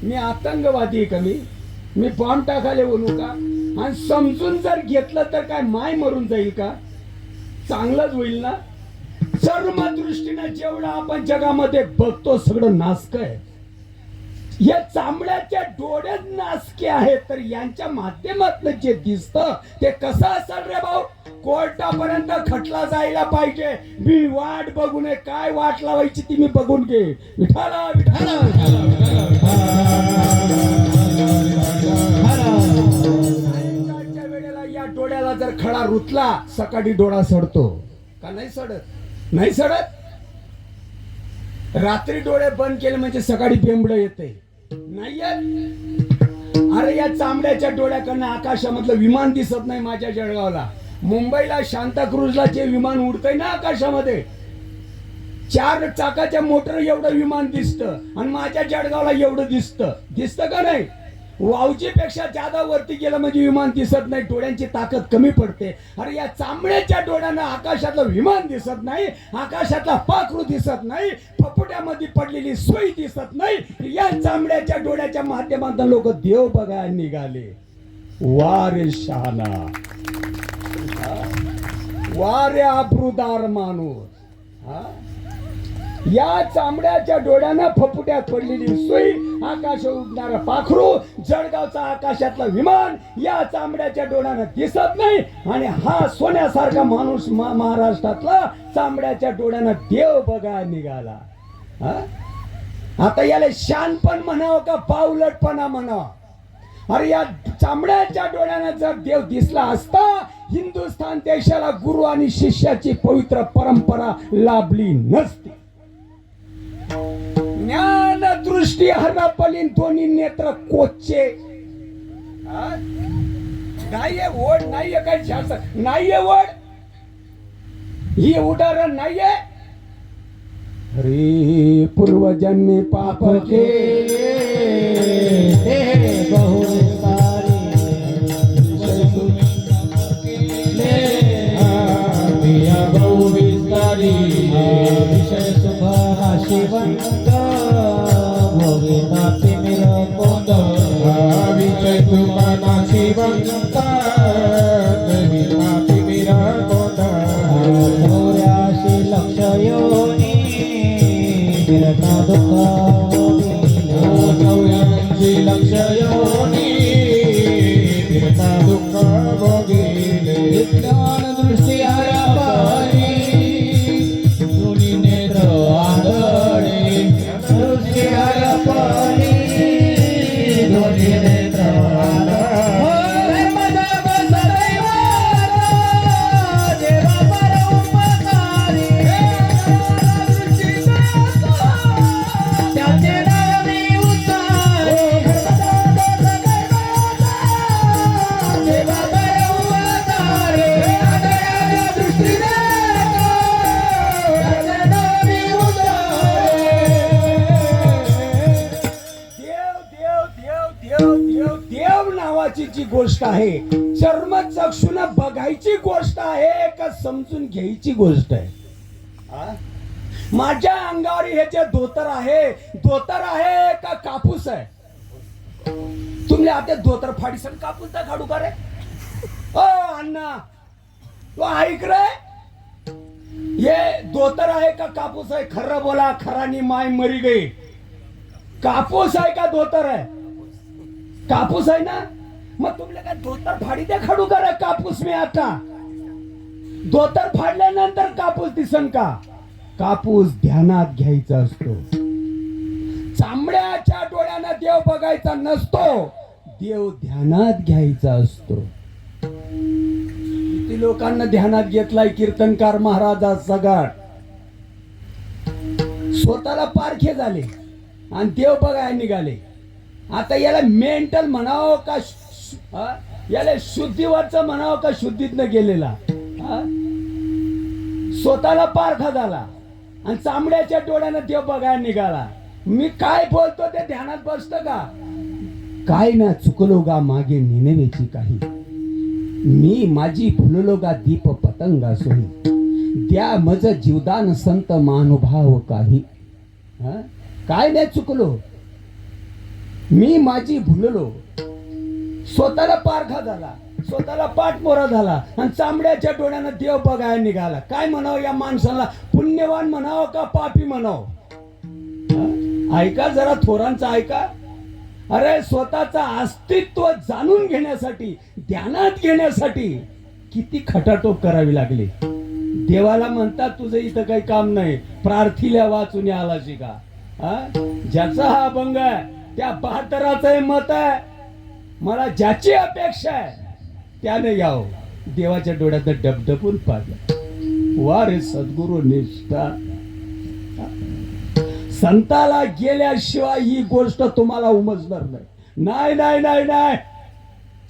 मी आतंकवादी आहे का? मी बॉम्ब टाकायला बोलू का? आणि समजून जर घेतलं तर काय माय मरून जाईल का? चांगलंच होईल ना. सर्व दृष्टीने जेवढं आपण जगामध्ये बघतो सगळं नासक आहे. या चांबड्याच्या डोळ्यात नासके आहेत, तर यांच्या माध्यमातून जे दिसतं ते कसं असेल रे भाऊ? कोर्टापर्यंत खटला जायला पाहिजे. मी वाट बघू नये. काय वाट लावायची ती मी बघून घे. विठाला विठाला सायंकाळच्या वेळेला या डोळ्याला जर खडा रुतला, सकाळी डोळा सडतो का नाही सडत? नाही सडत. रात्री डोळे बंद केले म्हणजे सकाळी बेंबड येते नाही येत. अरे या चांबड्याच्या डोळ्याकडनं आकाशामधलं विमान दिसत नाही. माझ्या जळगावला, मुंबईला सांताक्रूजला जे विमान उडतंय ना आकाशामध्ये, 4 चाकाच्या मोटर एवढं विमान दिसतं. आणि माझ्या जळगावला एवढं दिसतं का नाही? वावजीपेक्षा जादा वरती गेलं म्हणजे विमान दिसत नाही. डोळ्यांची ताकद कमी पडते. अरे या चांबड्याच्या डोळ्यानं आकाशातलं विमान दिसत नाही, आकाशातला पाखरू दिसत नाही, फपुट्यामध्ये पडलेली सोय दिसत नाही. या चांबड्याच्या डोळ्याच्या माध्यमातून लोक देव बघायला निघाले. वारे शहाणा, वारे आबरूदार माणूस. या चांबड्याच्या डोळ्यानं फपुट्यात पडलेली सुई, आकाश उडणारा पाखरू, जळगावचा आकाशातला विमान या चांबड्याच्या डोळ्यानं दिसत नाही. आणि हा सोन्यासारखा माणूस महाराष्ट्रातला चांबड्याच्या डोळ्यानं देव बघायला निघाला. आता याला शानपण म्हणावं का बावलटपणा म्हणावं? अरे या चांबड्याच्या डोळ्यानं जर देव दिसला असता, हिंदुस्थान देशाला गुरु आणि शिष्याची पवित्र परंपरा लाभली नसती. ज्ञान दृष्टी हरपलीन, दोन्ही नेत्र कोचे. नाहीये ओढ, नाहीये काही शासन, नाहीये ओढ, ही उदाहरण नाहीये. अरे पूर्वजन्मी पाप केले विषय सुभाषिवंत भोगिनाथी निरकोंद, विषय सुभाषिवंत भोगिनाथी निरकोंद. 84 लक्ष योनी निरता दुःख, 84 लक्ष योनी निरता दुःख भोगिले. विज्ञान दृष्टी हरपली, जी गोष्ट आहे, चर्मचक्षुन बघायची गोष्ट आहे का समजून घ्यायची गोष्ट आहे? माझ्या अंगावर हे जे धोतर आहे का कापूस आहे? तुम्ही आता धोतर फाडीसन कापूस का काढू का रे? ओ अण्णा, तो ऐक रे, हे धोतर आहे का कापूस आहे? खरं बोला, खरानी माय मरी गई. कापूस आहे का धोतर आहे? कापूस आहे ना. मग तुमले काय धोतर फाडी दे खडू करा कापूस मी. आता धोतर फाडल्यानंतर कापूस दिसन का? कापूस ध्यानात घ्यायचा असतो. चांबड्याच्या डोळ्यानं देव बघायचा नसतो, देव ध्यानात घ्यायचा असतो. किती लोकांना ध्यानात घेतलाय कीर्तनकार महाराजा सगळ. स्वतःला पारखे झाले आणि देव बघायला निघाले. आता याला मेंटल म्हणावं का, याला शुद्धीवरचं म्हणावं का शुद्धीतनं गेलेला? स्वतःला पारखा झाला आणि चांबड्याच्या डोळ्यानं देव बघायला निघाला. मी काय बोलतो ते ध्यानात बसतं का? काय ना चुकलो गा मागे निनेवेची काही, मी माझी फुललो गा दीप पतंगा सोही, द्या मज जीवदान संत महानुभाव काही. हा? काय नाही चुकलो, मी माझी भुललो. स्वतःला पारखा झाला, स्वतःला पाठमोरा झाला आणि चांबड्याच्या डोळ्यानं देव बघायला निघाला. काय म्हणावं या माणसाला, पुण्यवान म्हणावं का पापी म्हणावं? हा? ऐका जरा थोरांचा ऐका. अरे स्वतःचं अस्तित्व जाणून घेण्यासाठी, ध्यानात घेण्यासाठी किती खटाटोप करावी लागली. देवाला म्हणतात तुझं इथं काही काम नाही, प्रार्थीला वाचून आलाशी का? हा? ज्याचा हा अभंग आहे त्या बहात्तराचं मत आहे, मला ज्याची अपेक्षा आहे त्याने यावं. देवाच्या डोळ्यात डबडबून पाडलं. वा रे सद्गुरु निष्ठा. संताला गेल्याशिवाय ही गोष्ट तुम्हाला उमजणार नाही. नाही नाही नाही नाही,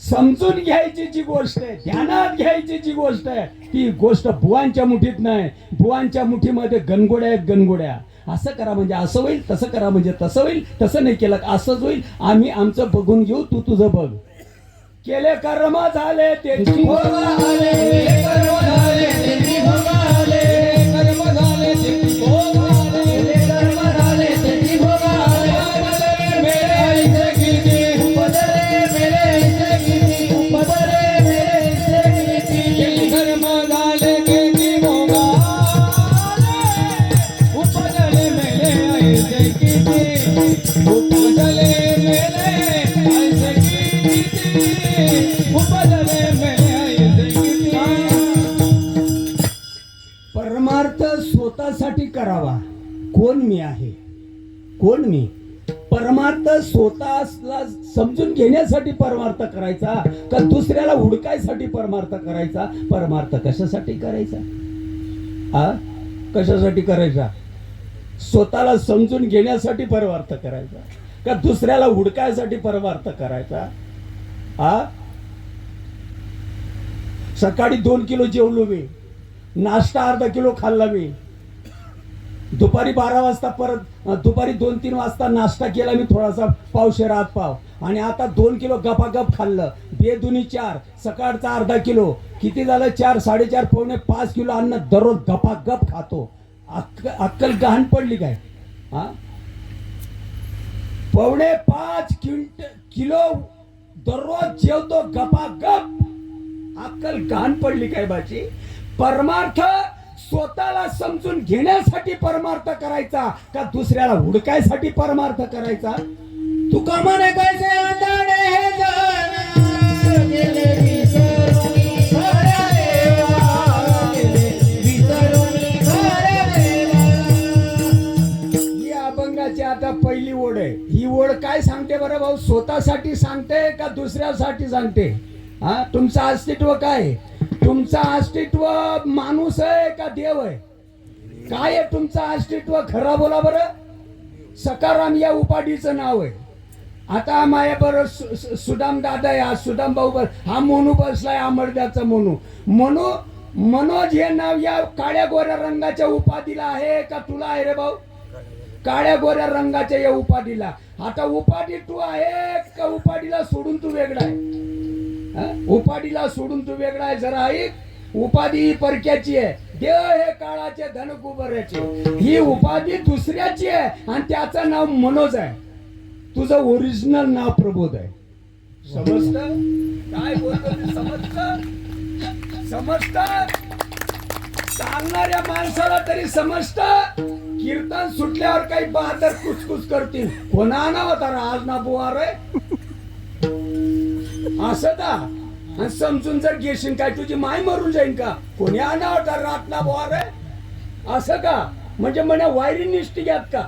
समजून घ्यायची जी गोष्ट आहे, ध्यानात घ्यायची जी गोष्ट आहे, ती गोष्ट बुवांच्या मुठीत नाही. बुवांच्या मुठीमध्ये गणगोड्या आहेत, गणगोड्या. असं करा म्हणजे असं होईल, तसं करा म्हणजे तसं होईल, तसं नाही केलं असंच होईल, आम्ही आमचं बघून घेऊ, तू तुझं बघ. केले कर्म झाले त्याची भोग आले, कर्म झाले त्याची भोग आले, कर्म झाले त्याची भोग आले, कर्म झाले त्याची भोग आले. बदले मेरे ऐसे कीर्ती, बदले मेरे ऐसे कीर्ती, बदले मेरे ऐसे कीर्ती. कर्म झाले त्याची भोग आले, बदले मेरे ऐसे कीर्ती, बदले मेरे ऐसे कीर्ती. परमार्थ स्वतःसाठी करावा. कोण मी आहे, कोण मी? परमार्थ स्वतःला समजून घेण्यासाठी परमार्थ करायचा का दुसऱ्याला हुडकायसाठी परमार्थ करायचा? परमार्थ कशासाठी करायचा? हा, कशासाठी करायचा? स्वतःला समजून घेण्यासाठी परमार्थ करायचा का दुसऱ्याला हुडकायसाठी परमार्थ करायचा? हा, सकाळी 2 किलो जेवलो मी, नाश्ता अर्धा किलो खाल्ला मी, दुपारी 12 वाजता परत दुपारी 2-3 वाजता नाश्ता केला मी, थोडासा पावशेर आत पाव, आणि आता 2 किलो गपागप खाल्लं. 2×4 सकाळचा अर्धा किलो, किती झालं? 4, 4.5, पावणे 5 किलो अन्न दररोज गपागप खातो. अक्कल गहाण पडली काय? हा, पावणे 5 किलो दररोज जेवतो गपागप, अक्कल गहाण पडली काय बाची? परमार्थ स्वतःला समजून घेण्यासाठी परमार्थ करायचा का दुसऱ्याला हुडकायसाठी परमार्थ करायचा? तुका म्हणे कैसे अंधारे हे जन, गेले विसरून खऱ्या देवा, गेले विसरून खऱ्या देवा. ही अभंगाची आता पहिली ओढ आहे. ही ओढ काय सांगते बरं भाऊ? स्वतःसाठी सांगते का दुसऱ्यासाठी सांगते? हा, तुमचं अस्तित्व काय? तुमचं अस्तित्व माणूस आहे का देव आहे? काय आहे तुमचं अस्तित्व? खरा बोला बरं. सकाराम या उपाधीचं नाव आहे. आता माया बरं सुदाम दादा आहे, हा सुदाम भाऊ, हा मोनू बसलाय, अमरद्याचा मोनू. मनोज हे नाव या काळ्या गोऱ्या रंगाच्या उपाधीला आहे का तुला आहे रे भाऊ? काळ्या गोऱ्या रंगाच्या या उपाधीला. आता उपाधी तू आहे का उपाधीला सोडून तू वेगळा आहे? उपाधीला सोडून तू वेगळा आहे. जरा ऐक, उपाधी ही परक्याची आहे, देव हे काळाचे धनकुबऱ्याचे. ही उपाधी दुसऱ्याची आहे आणि त्याचं नाव मनोज आहे. तुझं ओरिजिनल नाव प्रबोध आहे. समजत काय बोलतो? समजत सांगणाऱ्या माणसाला तरी समजत. कीर्तन सुटल्यावर काही बहादर कुचकुच करतील. कोणा ना होता आज ना बुवार आहे असं का? आणि समजून जर घेशील काय तुझी माय मरून जाईन का? कोणी आना होता रात ना बुवार आहे असं का? म्हणजे म्हणे वायरी निष्ठी घ्यात का?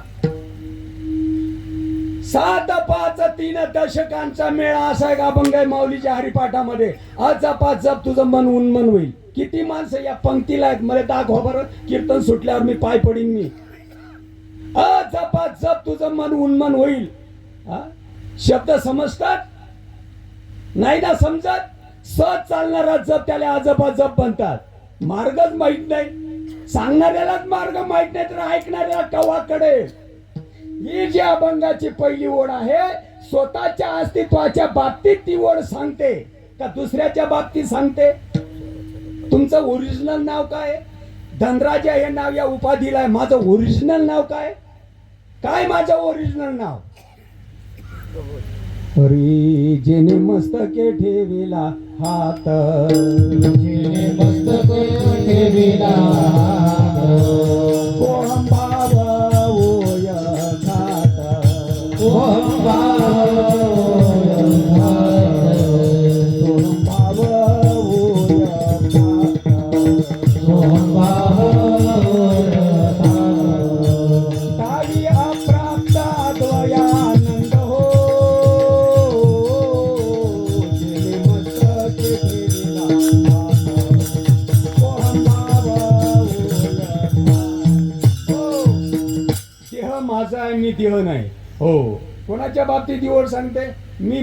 7-5-3 दशकांचा मेळा असा एक अभंग आहे माऊलीच्या हरिपाठामध्ये. अजपात जप तुझं मन उन्मन होईल. किती माणसं या पंक्तीला आहेत? मला दाखवा बरं. कीर्तन सुटल्यावर मी पाय पडीन मी. अजपात जप तुझं मन उन्मन होईल. शब्द समजतात? नाही ना समजत. सहज चालणारा जप त्याला अजपा जप म्हणतात. मार्गच माहित नाही, सांगणाऱ्यालाच मार्ग माहित नाही तर ऐकणाऱ्याला कवाकडे. ही जी अभंगाची पहिली ओळ आहे स्वतःच्या अस्तित्वाच्या बाबतीत ती ओळ सांगते का दुसऱ्याच्या बाबतीत सांगते? तुमचं ओरिजिनल नाव काय? धनराजा हे नाव या उपाधीला आहे. माझं ओरिजिनल नाव काय? काय माझं ओरिजिनल नाव? हरी जेने मस्तके ठेविला हात, जेने मस्तके ठेविला हात, कोहम भाव ओय खात, कोहम भाव ओय खात, कोहम भाव ओय खात, कोहम भाव ओय खात, ताळी अप्राप्त द्वयानंद हो, जेने मस्तके ठेविला हात, कोहम भाव ओय खात. हो, देह माझा आहे, मी देह नाही. हो, कोणाच्या बाबतीत ही ओळ सांगते? मी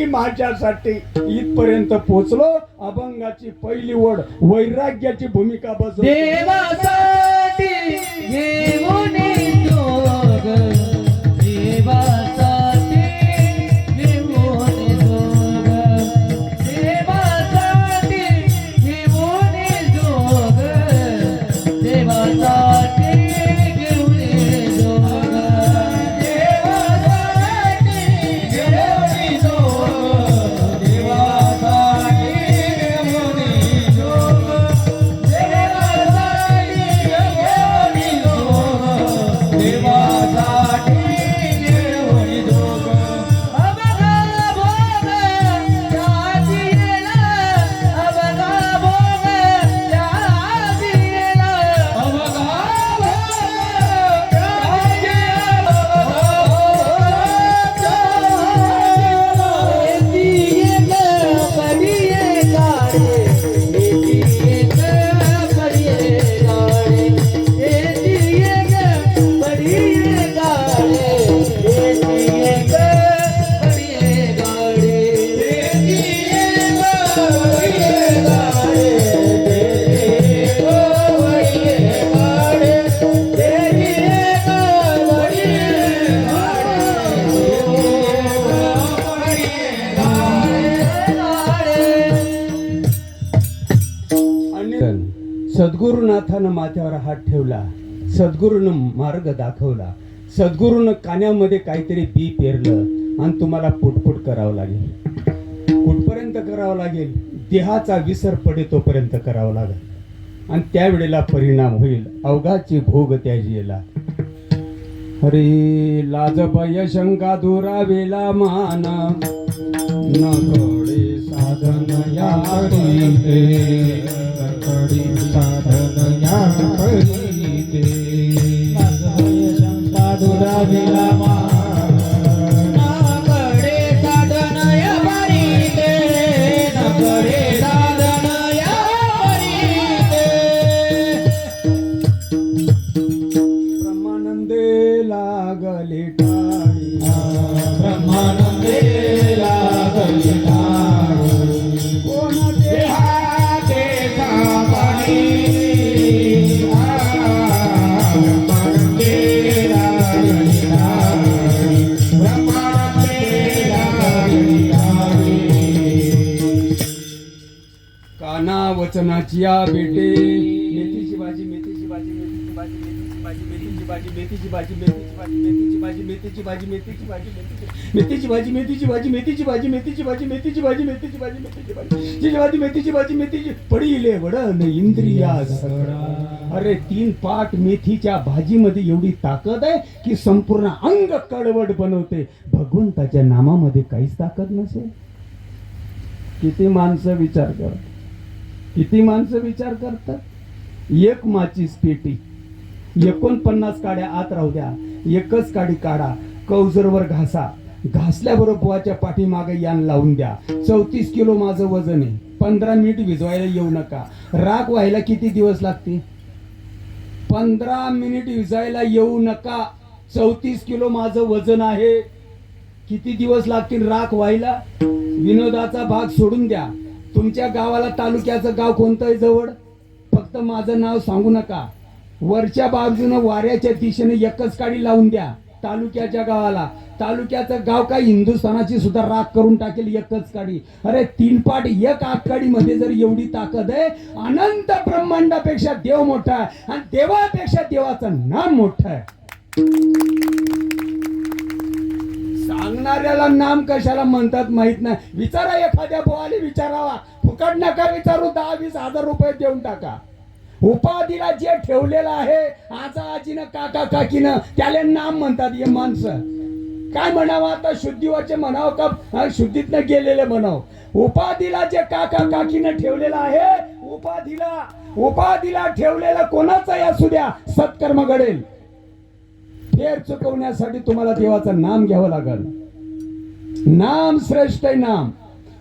माझ्यासाठी इथपर्यंत पोहोचलो. अभंगाची पहिली ओळ वैराग्याची भूमिका बसवते. देवासाठी घेऊन जोग, देवासाठी घेऊन जोग, देवासाठी घेऊन जोग, देवासाठी घेऊन जोग, देवासाठी घेऊन जोग, देवासाठी घेऊन जोग, देवासाठी घेऊन जोग, देवासाठी घेऊन जोग. अबगा भोग त्याजीला, अबगा भोग त्याजीला, अबगा भोग त्याजीला, सद्गुरुनाथानं माथ्यावर हात ठेवला, सद्गुरूनं मार्ग दाखवला, सद्गुरूनं कान्यामध्ये काहीतरी बी पेरलं आणि तुम्हाला पुटपुट करावं लागेल. कुठपर्यंत करावं लागेल? देहाचा विसर पडे तोपर्यंत करावं लागेल आणि त्यावेळेला परिणाम होईल अवघाची भोग त्याजीला. हरी लाजभय शंका दुरावेला मान, न कळे साधन या करीते, न कळे साधन या करीते, लाजभय शंका दुरावेला मान, न कडे साधन या करीते, न कडे साधन या करीते. ब्रह्मानंदे लागले टाळी, ब्रह्मानंदे लागली टाळी, कोण देहाते सावणी, ब्रह्मानंदे लागली टाळी, ब्रह्मानंदे लागली टाळी. काना वचनाची या बेटे, मेथीची भाजी, मेथीची भाजी, मेथीची भाजी, मेथीची भाजी, मेथीची भाजी, मेथीची भाजी, मेथीची भाजी, मेथीची भाजी, मेथीची भाजी, मेथीची भाजी, मेथीची भाजी, मेथीची भाजी, मेथीची भाजी, मेथीची भाजी, मेथीची भाजी, मेथीची भाजी, मेथीची भाजी, मेथीची पडीले वडन इंद्रिया सगळा. अरे 3 पाट मेथीच्या भाजीमध्ये एवढी ताकद आहे की संपूर्ण अंग कडवट बनवते. भगवंताच्या नामामध्ये काहीच ताकद नसेल. किती माणसं विचार करतात, किती माणसं विचार करतात. एक माचीस पेटी 49 काड्या आत राहू द्या, एकच काडी काढा, कौजरवर घासा, घासल्याबरोबर बुवाच्या पाठीमागे यान लावून द्या. 34 किलो माझं वजन आहे. 15 मिनिट विझवायला येऊ नका. राख व्हायला किती दिवस लागतील? 15 मिनिट विझायला येऊ नका. 34 किलो माझं वजन आहे. किती दिवस लागतील राख व्हायला? विनोदाचा भाग सोडून द्या. तुमच्या गावाला तालुक्याचं गाव कोणतं आहे जवळ? फक्त माझं नाव सांगू नका. वरच्या बाजूनं वाऱ्याच्या दिशेने एकच काडी लावून द्या तालुक्याच्या गावाला. तालुक्याचं गाव काय हिंदुस्थानाची सुद्धा राख करून टाकेल एकच काडी. अरे 3 पाट एक आटकाडी मध्ये जर एवढी ताकद आहे, अनंत ब्रह्मांडापेक्षा देव मोठा आहे आणि देवापेक्षा देवाचं नाम मोठं आहे. सांगणाऱ्याला नाम कशाला म्हणतात माहित नाही. विचारा एखाद्या बोवाले विचारावा, फुकट नका विचारू, 10-20 हजार रुपये देऊन टाका. उपाधीला जे ठेवलेलं आहे आजा आजीनं काका काकीनं त्याला नाम म्हणतात. हे माणसं काय म्हणावं आता, शुद्धीवरचे म्हणावं का शुद्धीतनं गेलेले म्हणावं. उपाधीला जे काका काकीनं ठेवलेलं आहे, उपाधीला ठेवलेलं कोणाचं असू द्या, सत्कर्म घडेल. फेर चुकवण्यासाठी तुम्हाला देवाचं नाम घ्यावं लागल. नाम श्रेष्ठ आहे नाम.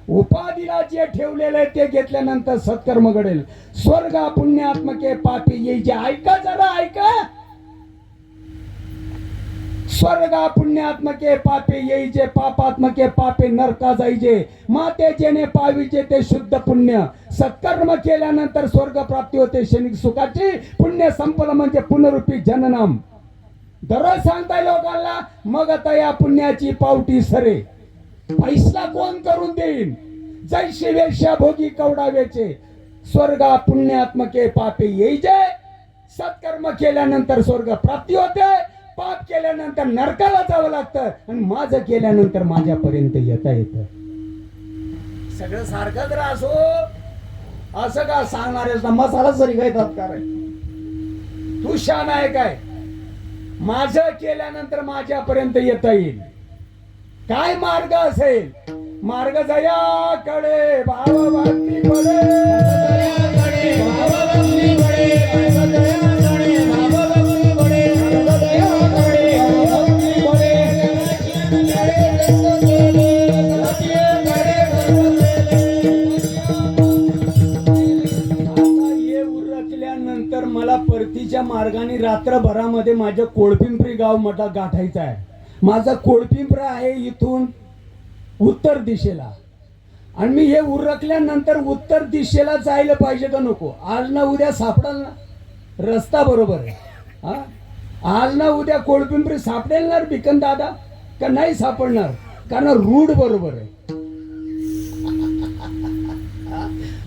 उपाधीला जे ठेवलेलं आहे ते घेतल्यानंतर सत्कर्म घडेल. स्वर्ग पुण्यात्मके पापी येईचे. ऐका जरा ऐका. स्वर्ग पुण्यात्मके पापे येईचे, पापात्मके पापे नरका जाईचे. माते जेणे पावीचे ते शुद्ध पुण्य. सत्कर्म केल्यानंतर स्वर्ग प्राप्ती होते क्षणिक सुखाची. पुण्य संपलं म्हणजे पुनरुपी जननाम. दररोज सांगताय लोकांना, मग आता या पुण्याची पावटी सरे. पैसा कोण करून देईन, जैसे वेश्या भोगी कवडावेचे. स्वर्ग पुण्यात्मके पापे येईचे. सत्कर्म केल्यानंतर स्वर्ग प्राप्ती होते, पाप केल्यानंतर नरकाला जावं लागतं आणि माझं केल्यानंतर माझ्यापर्यंत येता येतं. सगळं सारखंच राहसो असं का सांगणारेस ना, मसाला सरी घेतात का रे? तू शान आहे काय? माझं केल्यानंतर माझ्यापर्यंत येता येईल. काय मार्ग असेल? मार्ग जयाकडे भाव भक्ती पडे, जयाकडे भाव भक्ती पडे, जयाकडे भाव भक्ती पडे, जयाकडे भाव भक्ती पडे. आता हे उरकल्यानंतर मला परतीच्या मार्गाने रात्रभरामध्ये माझ्या कोळपिंपरी गाव मठा गाठायचा आहे. माझा कोळपिंपरा आहे इथून उत्तर दिशेला आणि मी हे उरकल्यानंतर उत्तर दिशेला जायला पाहिजे का नको? आज ना उद्या सापडेल ना रस्ता, बरोबर आहे हा? आज ना उद्या कोळपिंपरी सापडेल ना भिकन दादा का नाही सापडणार? कारण रूढ बरोबर आहे.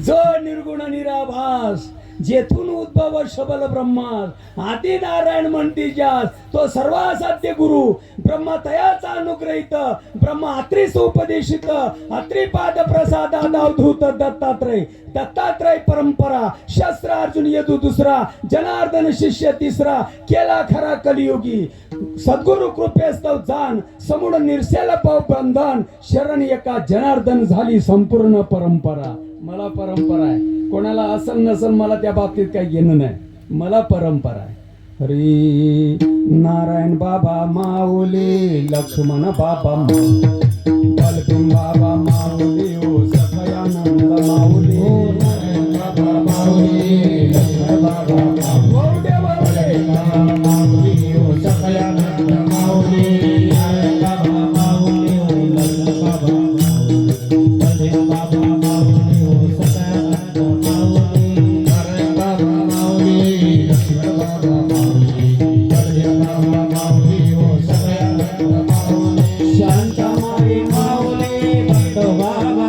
जो निर्गुण निराभास, जेथून उद्भव शबल ब्रह्मास, आदी नारायण म्हणती जास, तो सर्वासाध्य गुरु ब्रह्म तयाचा अनुग्रहित, ब्रह्म अत्रीस उपदेशित, अत्रिपाद प्रसादाद अवधूत दत्तात्रय. दत्तात्रय परंपरा, शस्त्र अर्जुन यदु दुसरा, जनार्दन शिष्य तिसरा, केला खरा कलियुगी. सद्गुरु कृपेस्तव जाण, समूळ निर्सेला पाव बंधन, शरण एका जनार्दन झाली संपूर्ण परंपरा. मला परंपरा आहे, कोणाला असल नसल मला त्या बाबतीत काही घेणं नाही. मला परंपरा आहे. हरी नारायण बाबा माऊली, लक्ष्मण बाबा बलभीम बाबा माऊली, ओ सखयानंद माऊली, ओ नारायण बाबा माऊली, लक्ष्मण बाबा माऊली, ओ सखयानंद माऊली, नारायण बाबा माऊली, ओ लक्ष्मण बाबा माऊली, बलभीम बाबा माऊली, ओ सखयानंद माऊली, नारायण बाबा माऊली, लक्ष्मण बाबा माऊली, बलभीम बाबा माऊली, ओ सखयानंद माऊली, शांतामाई माऊली, भक्त बाबा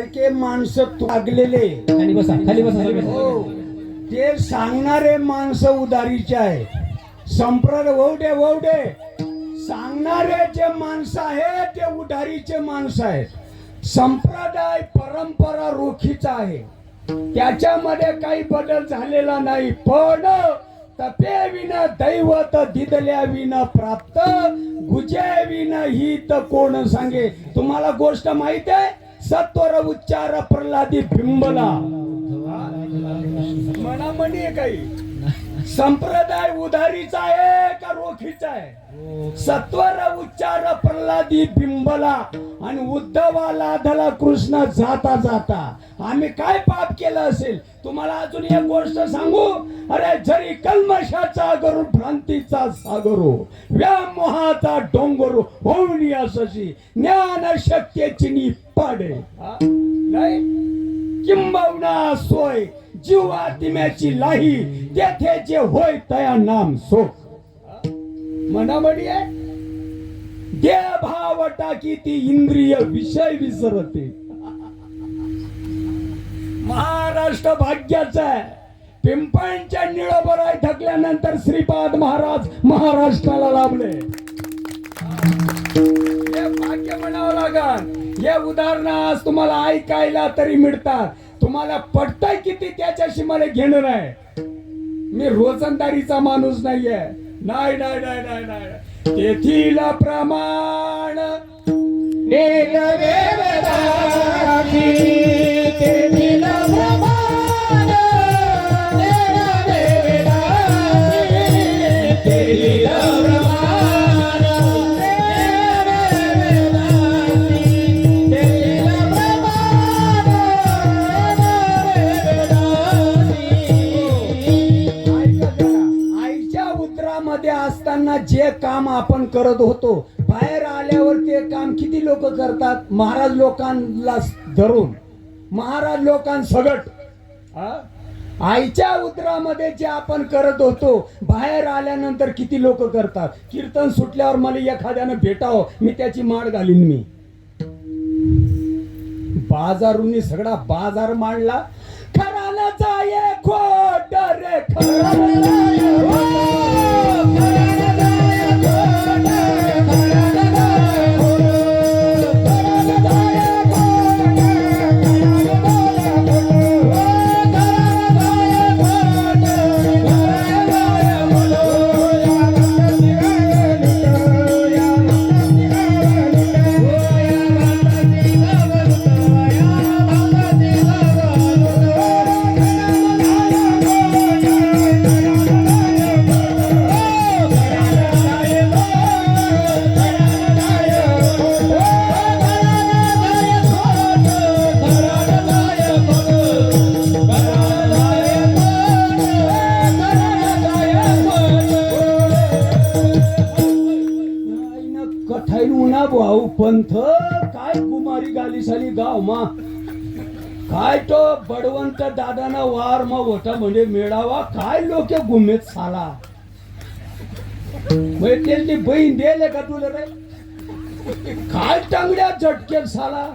सारखे माणसं लागलेले खाली बसा खाली बसा हो ते सांगणारे माणसं उदारीचे आहे. संप्रदाय वौडे सांगणारे जे माणसं आहेत ते उदारीचे माणसं आहेत. संप्रदाय परंपरा रोखीचा आहे, त्याच्यामध्ये काही बदल झालेला नाही. पण तपे विन दैवत दिदल्या विन प्राप्त गुजे विन ही तर कोण सांगे. तुम्हाला गोष्ट माहित आहे, सत्वर उच्चार प्रल्हादी बिंबला म्हणा म्हणे काही. संप्रदाय उधारीचा आहे का रोखीचा आहे? सत्वर उच्चार प्रल्हादी बिंबला आणि उद्धवाला धला कृष्ण जाता जाता. आम्ही काय पाप केलं असेल? तुम्हाला अजून एक गोष्ट सांगू. अरे जरी कल्मशाचा गरू भ्रांतीचा सागरो व्यामोहाचा डोंगरो होऊन असशी ज्ञान शक्तीची नी पाडे. नाही किंबहुना सोय जीवातिम्याची लाही तेथे जे होय तया नाम सो. म्हणा म्हणजे देह भाव टाकी ती इंद्रिय विषय विसरते. महाराष्ट्र भाग्याचा आहे. पिंपळच्या निळोबराय थकल्यानंतर श्रीपाद महाराज महाराष्ट्राला लाभले. हे भाग्य म्हणावं लागल. हे उदाहरण आज तुम्हाला ऐकायला तरी मिळतात. तुम्हाला पटतंय किती त्याच्याशी मला घेणं नाही. मी रोजंदारीचा माणूस नाहीये. नाही नाही नाही नाही नाही तेथील प्रमाण तेथील प्रमाण असताना जे काम आपण करत होतो, बाहेर आल्यावर ते काम किती लोक करतात? महाराज लोकांना धरून, महाराज लोकांसगट. आईच्या उदरामध्ये जे आपण करत होतो बाहेर आल्यानंतर किती लोक करतात? कीर्तन सुटल्यावर मला एखाद्यानं भेटावं, मी त्याची माळ घालीन. मी बाजारूनी सगळा बाजार मांडला. खराला जाये खोट रे भाऊ पंथ काय कुमारी गाली साली गाव मा. काय तो बडवंत दादाना वार मा होता म्हणजे मेळावा. काय लोक गुमेत साला. त्याची बहीण दिले का तुला रे? काय टांगड्या झटके साला.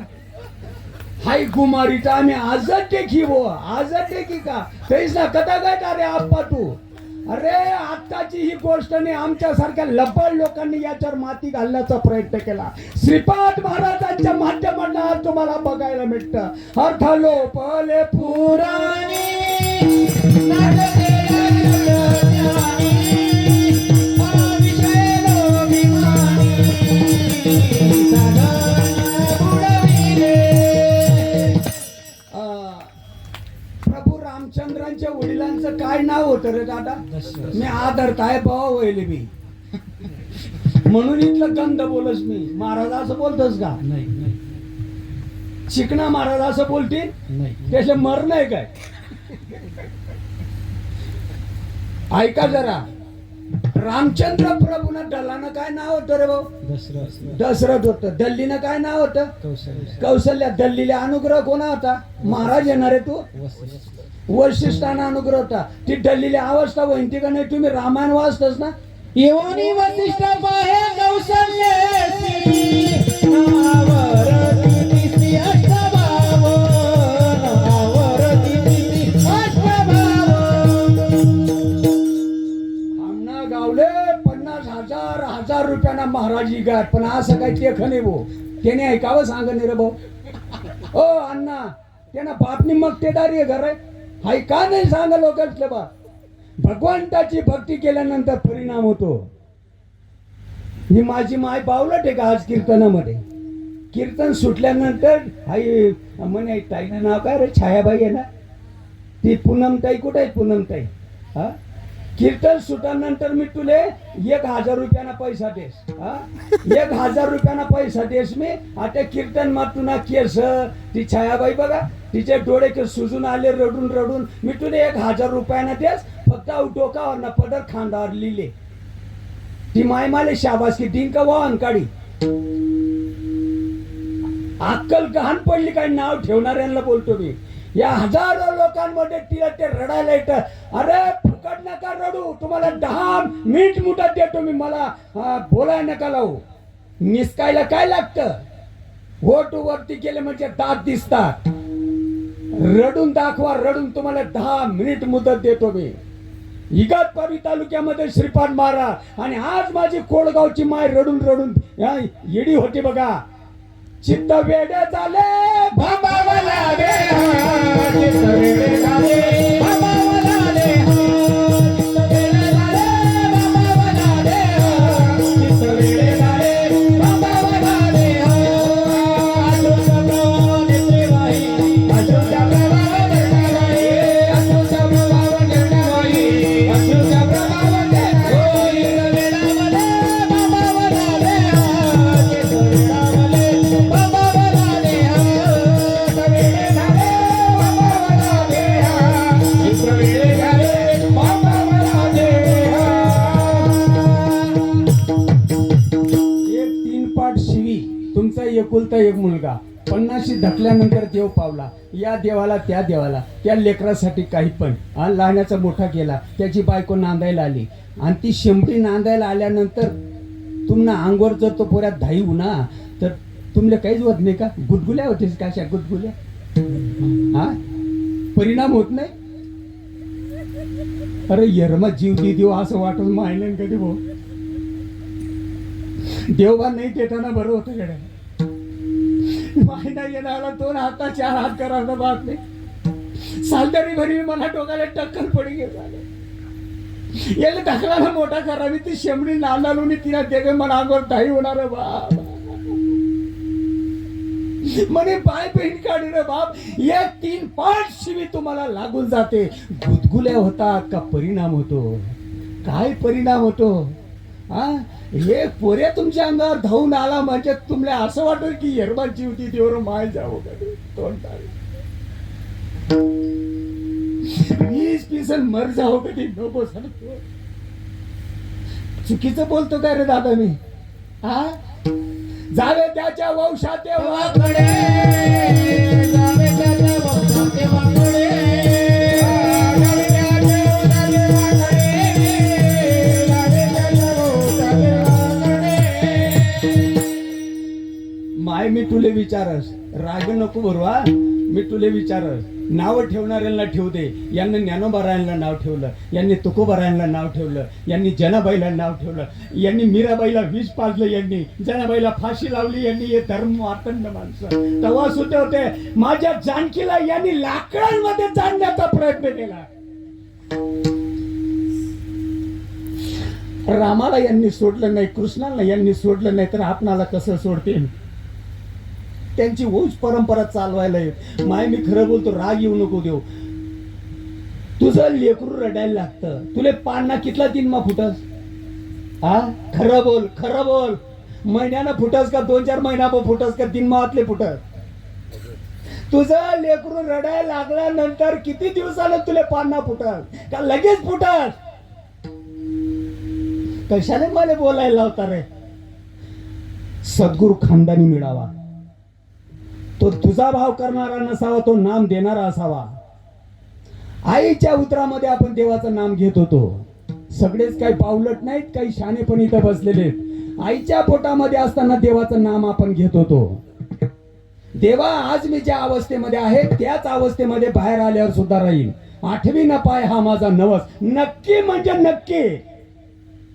हाय कुमारीचा आम्ही आजच टेकी वो आजच टेकी का तेच ना कथा काय रे आप्पा तू. अरे आत्ताची ही गोष्ट नाही. आमच्या सारख्या लबाड लोकांनी याच्यावर माती घालण्याचा प्रयत्न केला. श्रीपाद महाराजांच्या माध्यमातून आज तुम्हाला बघायला मिळतं. अर्थ लोपले पुराणी रामचंद्रांच्या वडिलांचं काय नाव होतं रे दादा? मी आदरताय भाऊ वहिले मी म्हणून इथलं गंध बोलस मी. महाराज असं बोलतोस का? नाही. चिकना महाराज असं बोलतील नाही, त्याचे मर नाही काय. ऐका जरा. रामचंद्र प्रभूनं डलानं काय नाव होतं रे भाऊ? दशरथ होतं. दल्लीनं काय नाव होतं? कौशल्या. दल्लीला अनुग्रह कोणा होता? महाराज येणार आहे तू. वशिष्ठांना अनुग्रह होता. ती डल्लीली अवस्था होईन का नाही? तुम्ही रामायण वाचतच ना. येवनी वशिष्ठ पाहे कौशल्य गाठ पण असं काही ते खने भाऊ त्याने ऐकावं सांग नाही रे भाऊ ओ अण्णा त्यांना बापनी मग तेदारी आहे घर हाय का नाही सांगा लोकांतले बा भगवंताची भक्ती केल्यानंतर परिणाम होतो ही माझी माय बावलट आहे का आज कीर्तनामध्ये कीर्तन सुटल्यानंतर हाय म्हणे ताईनं नाव काय रे छायाबाई आहे ना ती पूनमताई कुठे आहे पूनमताई हा कीर्तन सुटल्यानंतर मी तुले 1000 रुपयाना पैसा देस हा 1000 रुपयाना पैसा देस मी आता कीर्तन मातुना केस ती छायाबाई बघा तिचे डोळे के सुजून आले रडून रडून मी तुले 1000 रुपयाना देस फक्त डोकावर ना पदर खांदावर लिहिले ती माय माले शाबास की दिन का वाहन काढी अक्कल गहाण पडली काय नाव ठेवणाऱ्यांना बोलतो मी या हजारो लोकांमध्ये तिला ते रडायला येतं अरे फुकट नका रडू तुम्हाला 10 मिनिट मुदत देतो मी मला बोलाय नका लावू निसकायला काय लागतं होट वरती केले म्हणजे दात दिसतात रडून दाखवा रडून तुम्हाला 10 मिनिट मुदत देतो मी इगतपुरी तालुक्यामध्ये श्रीपाद मारा आणि आज माझी कोळगावची माय रडून रडून येडी होती बघा चित्त वेडे झाले भाबावला रे चित्त वेडे झाले भाबावला रे चित्त वेडे झाले भाबावला रे चित्त वेडे झाले भाबावला रे आजोच्या प्रवाहाने देवाई आजोच्या प्रवाहाने देवाई आजोच्या प्रवाहाने देवाई आजोच्या प्रवाहाने देवाई वेडावले भाबावला रे चित्त वेडावले तुमचा एकुलता एक मुलगा 50शी धकल्यानंतर देव पावला या देवाला त्या लेकरासाठी काही पण लहानाचा मोठा केला त्याची बायको नांदायला आली आणि ती शेंबडी नांदायला आल्यानंतर तुम्हाला अंगवर जर तो पोऱ्यात धाई होना तर तुमले काहीच होत नाही का गुदगुल्या होतीस का अशा गुदगुल्या हा परिणाम होत नाही अरे यरमा जीव दे देव असं वाटून मायनं कधी भाऊ देवबा नाही देताना बरं होतं कडे मायना येणारा 2 हाता 4 हात करायला बात नाही सालदरी भरी मला डोक्याला टक्कल पडी गेला याला ढकलाला मोठा करावी ती शेमडी नांदालून तिला देवे मला अंगावर धाई होणार बाप म्हणे पाय बहीण काढी रे बाप या 3-5 शिवी तुम्हाला लागून जाते गुदगुल्या होतात का परिणाम होतो काय परिणाम होतो हा हे पोऱ्या तुमच्या अंगावर धावून आला म्हणजे तुम्हाला असं वाटत की यरबाची होती तेवढं माय जावं कधी तोंड 20 पिसन मर जावं कधी नको सांगतो चुकीचं बोलतो काय रे दादा मी हा जावे त्याच्या वंशात वाकडे जावे त्याच्या वंशात वाकडे माय मी तुले विचारस राग नको भरवा मी तुले विचारस नाव ठेवणाऱ्यांना ठेवू दे यांनी ज्ञानोबारायांना नाव ठेवलं यांनी तुकोबारायांना नाव ठेवलं यांनी जनाबाईला नाव ठेवलं यांनी मीराबाईला विष पाजलं यांनी जनाबाईला फाशी लावली यांनी हे धर्म वाटंड माणसं तेव्हा सुद्धा होते माझ्या जानकीला यांनी लाकडांमध्ये जाणण्याचा प्रयत्न केला रामाला यांनी सोडलं नाही कृष्णाला यांनी सोडलं नाही तर आपणाला कसं सोडतील त्यांची वंश परंपरा चालवायला येत माय मी खरं बोलतो राग येऊ नको देऊ तुझं लेकरू रडायला लागतं तुले पान्ना कितला 3 मा फुटस हा खरं बोल महिन्यानं फुटस का 2-4 महिना फुटस का 3 माहातले फुटस तुझं लेकरू रडायला लागल्यानंतर किती दिवसाला तुले पान्ना फुटस का लगेच फुटस कशाने मला बोलायला लावता रे सद्गुरु खानदानी मिळावा तो तुझा भाव करणारा नसावा तो नाम देणारा असावा आईच्या उतरामध्ये आपण देवाचं नाम घेत होतो सगळेच काही पावलट नाहीत काही शाणे पण इथं बसलेले आईच्या पोटामध्ये असताना देवाचं नाम आपण घेत होतो देवा आज मी ज्या अवस्थेमध्ये आहे त्याच अवस्थेमध्ये बाहेर आल्यावर सुद्धा राहील 8वी न पाय हा माझा नवस नक्की म्हणजे नक्की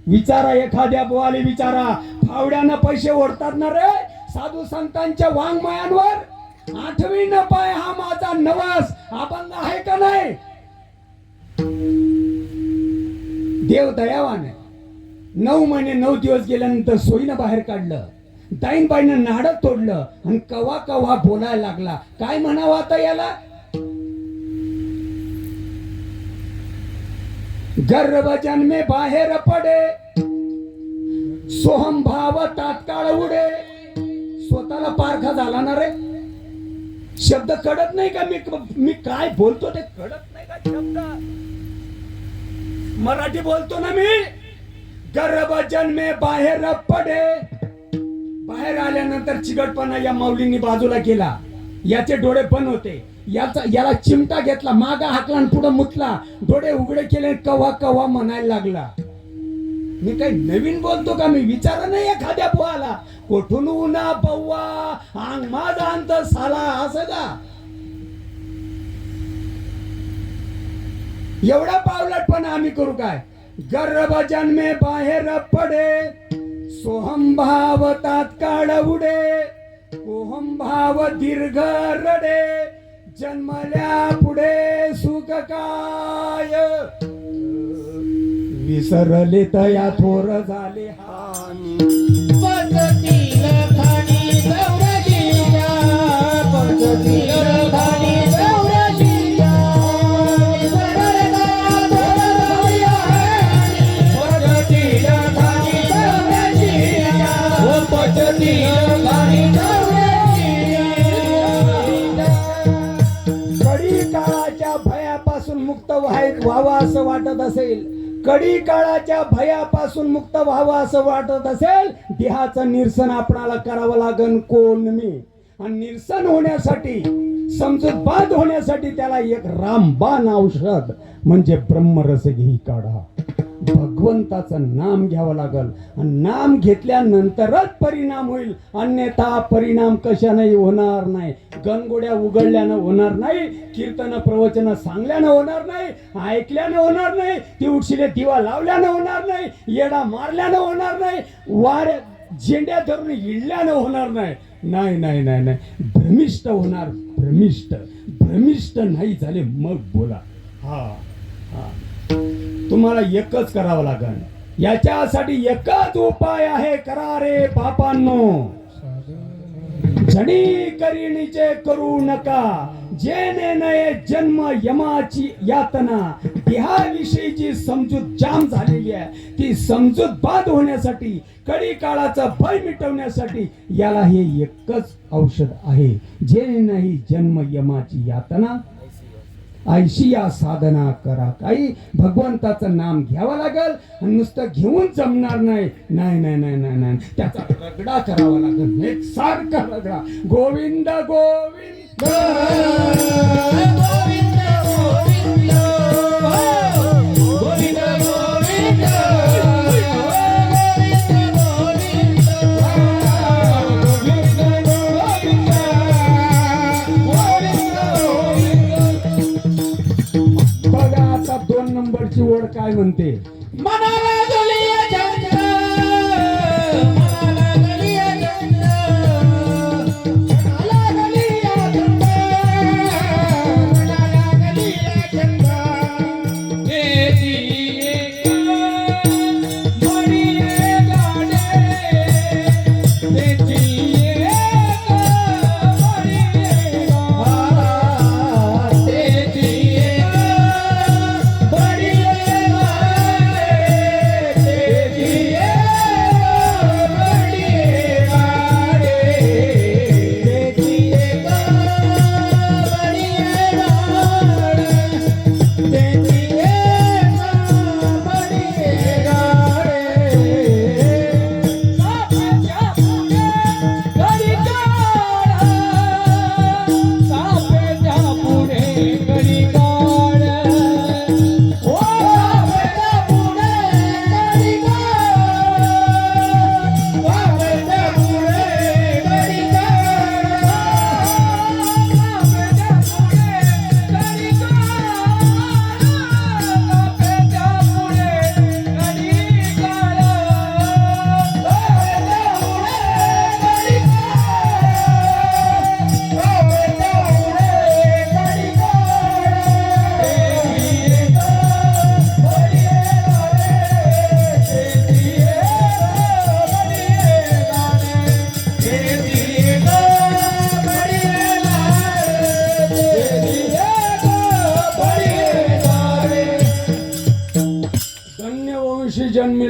विचारा एखाद्या बोवाले विचारा फावड्यानं पैसे ओढतात ना रे साधू संतांच्या वाङ्मयांवर. 8वी न पाय हा माझा नवस अभंग आहे का नाही? देव दयावान आहे. 9 महिने 9 दिवस गेल्यानंतर सोयीनं बाहेर काढलं. ताईनबाईनं नाडं तोडलं आणि कवा कवा बोलायला लागला. काय म्हणावं आता याला? गर्भ जन्मे बाहेर पडे, सोहम भाव तात्काळ उडे. स्वतःला पारखा झाला ना रे. शब्द कळत नाही का? मी काय बोलतो ते कळत नाही का शब्द? मराठी बोलतो ना मी. गर्भ जन्मे बाहेर पडे. बाहेर आल्यानंतर चिकटपणा या माऊलींनी बाजूला केला. याचे डोळे बंद होते. याला चिमटा घेतला, मागा हाकला आणि पुढे मुतला. डोळे उघडे केले, कवा कवा म्हणायला लागला. मी काही नवीन बोलतो का? मी विचार नाही एखाद्या पोहाला कोठून उन्हा बव्वा अंग माझा अंत साला असं का? एवढा पावलटपण आम्ही करू काय? गर्भ जन्मे बाहेर पडे, सोहम भाव तात्काळ उडे, कोहम भाव दीर्घ रडे, जन्मल्या पुढे सुख काय, विसरले तया थोर झाले हानी. पद्धतील खाणी गौरजीच्या, पद्धतील खाणी गौरजीच्या, विसरले तया थोर झाले हानी. पद्धतील खाणी गौरजीच्या, ओ पद्धतील खाणी गौरजीच्या. कडी काळाच्या भयापासून मुक्त व्हावं असं वाटत असेल, कडी काळाच्या भयापासून मुक्त व्हावं असं वाटत असेल, देहाचं निरसन आपणाला करावं लागन. कोण? मी. आणि निरसन होण्यासाठी, समजूतबाद होण्यासाठी त्याला एक रामबाण औषध म्हणजे ब्रह्मरस घेई काढा. भगवंताचं नाम घ्यावं लागल आणि नाम घेतल्यानंतरच परिणाम होईल. अन्यथा परिणाम कशाने होणार नाही. गणगोड्या उघडल्यानं होणार नाही, कीर्तन प्रवचन सांगल्यानं होणार नाही, ऐकल्यानं होणार नाही, ती उठशिले दिवा लावल्यानं होणार नाही, येडा मारल्यानं होणार नाही, वाऱ्या झेंड्या धरून इडल्यानं होणार नाही. नाही नाही नाही नाही, भ्रमिष्ट होणार. भ्रमिष्ट नाही झाले मग बोला. हा हा, तुम्हाला एकच करावं लागेल. याच्यासाठी एकच उपाय आहे. करा रे बापांनो. झणी करिणीचे करू नका, जेने नये जन्म यमाची यातना. देहाविषयीची समजूत जाम झालेली आहे. ती समजूत बाद होण्यासाठी, कडी काळाचं भय मिटवण्यासाठी याला हे एकच औषध आहे. जेने नाही जन्म यमाची यातना, ऐशी या साधना करा. काही भगवंताचं नाम घ्यावं लागल आणि नुसतं घेऊन जमणार नाही. नाही नाही नाही नाही नाही, त्याचा रगडा करावा लागल. एक सारखा रगडा. गोविंद गोविंद गोविंद गोविंद गोविंद गोविंद बघा आता 2 नंबरची ओढ काय म्हणते. मनाला गलिया छंद, मनाला गलिया छंद, मनाला गलिया छंद, मनाला गलिया छंद. तेरी एक मणी गाडे, तेरी एक मणी गाडे, तेरी एक बडी गाडे.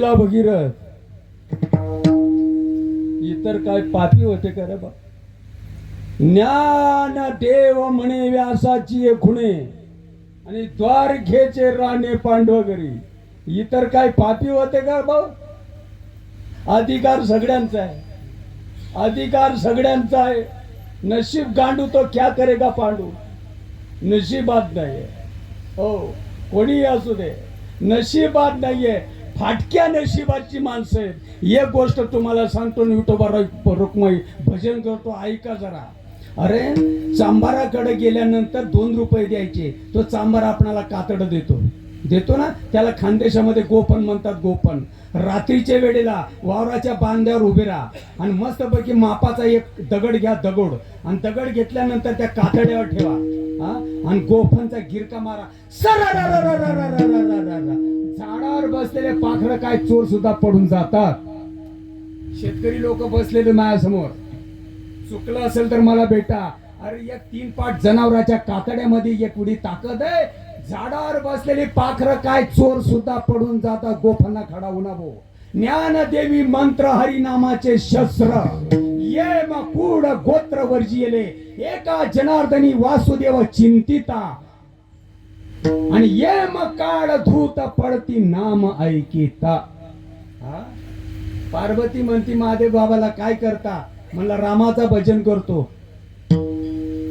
पिता भगीरथ इतर काय पापी होते का रे बा? ज्ञान देव म्हणे व्यासाची खुणे आणि द्वारकेचे राणे पांडवगरी, इतर काय पापी होते का भाऊ? अधिकार सगळ्यांचा आहे, अधिकार सगळ्यांचा आहे. नशीब गांडू तो क्या करेगा पांडू, नशीबात नाहीये. हो, कोणी असू दे, नशीबात नाहीये. फाटक्या नशिबाची माणसं आहेत. एक गोष्ट तुम्हाला सांगतो, विठोबा रुक्माई भजन करतो, ऐका जरा. अरे चांभाराकडे गेल्यानंतर 2 रुपये द्यायचे, तो चांभार आपणाला कातड देतो ना, त्याला खानदेशामध्ये गोपन म्हणतात. गोपन रात्रीच्या वेळेला वावराच्या बांध्यावर उभे राहा आणि मस्तपैकी मापाचा एक दगड घ्या, दगड, आणि दगड घेतल्यानंतर त्या कातड्यावर ठेवा, आणि गोफनचा गिरका मारा. झाडावर बसलेले पाखरं काय चोर सुद्धा पडून जातात. शेतकरी लोक बसलेले माझ्यासमोर, चुकलं असेल तर मला भेटा. अरे एक 3 पाट जनावराच्या कातड्यामध्ये एवढी ताकद आहे. झाडावर बसलेली पाखरं काय चोर सुद्धा पडून जातात. गोफना खडा उन्हावो. ज्ञानदेवी मंत्र हरिनामाचे शस्त्र, ये मकूड गोत्र वर्जियले, एका जनार्दनी वासुदेव चिंतिता, आणि ये मकाळ धूत पडती नाम ऐकिता. पार्वती म्हणती महादेव बाबाला काय करता? म्हणला रामाचा भजन करतो.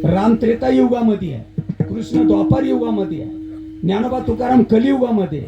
राम त्रेता युगामध्ये आहे, कृष्ण द्वापार युगामध्ये आहे, ज्ञानोबा तुकाराम कलियुगामध्ये,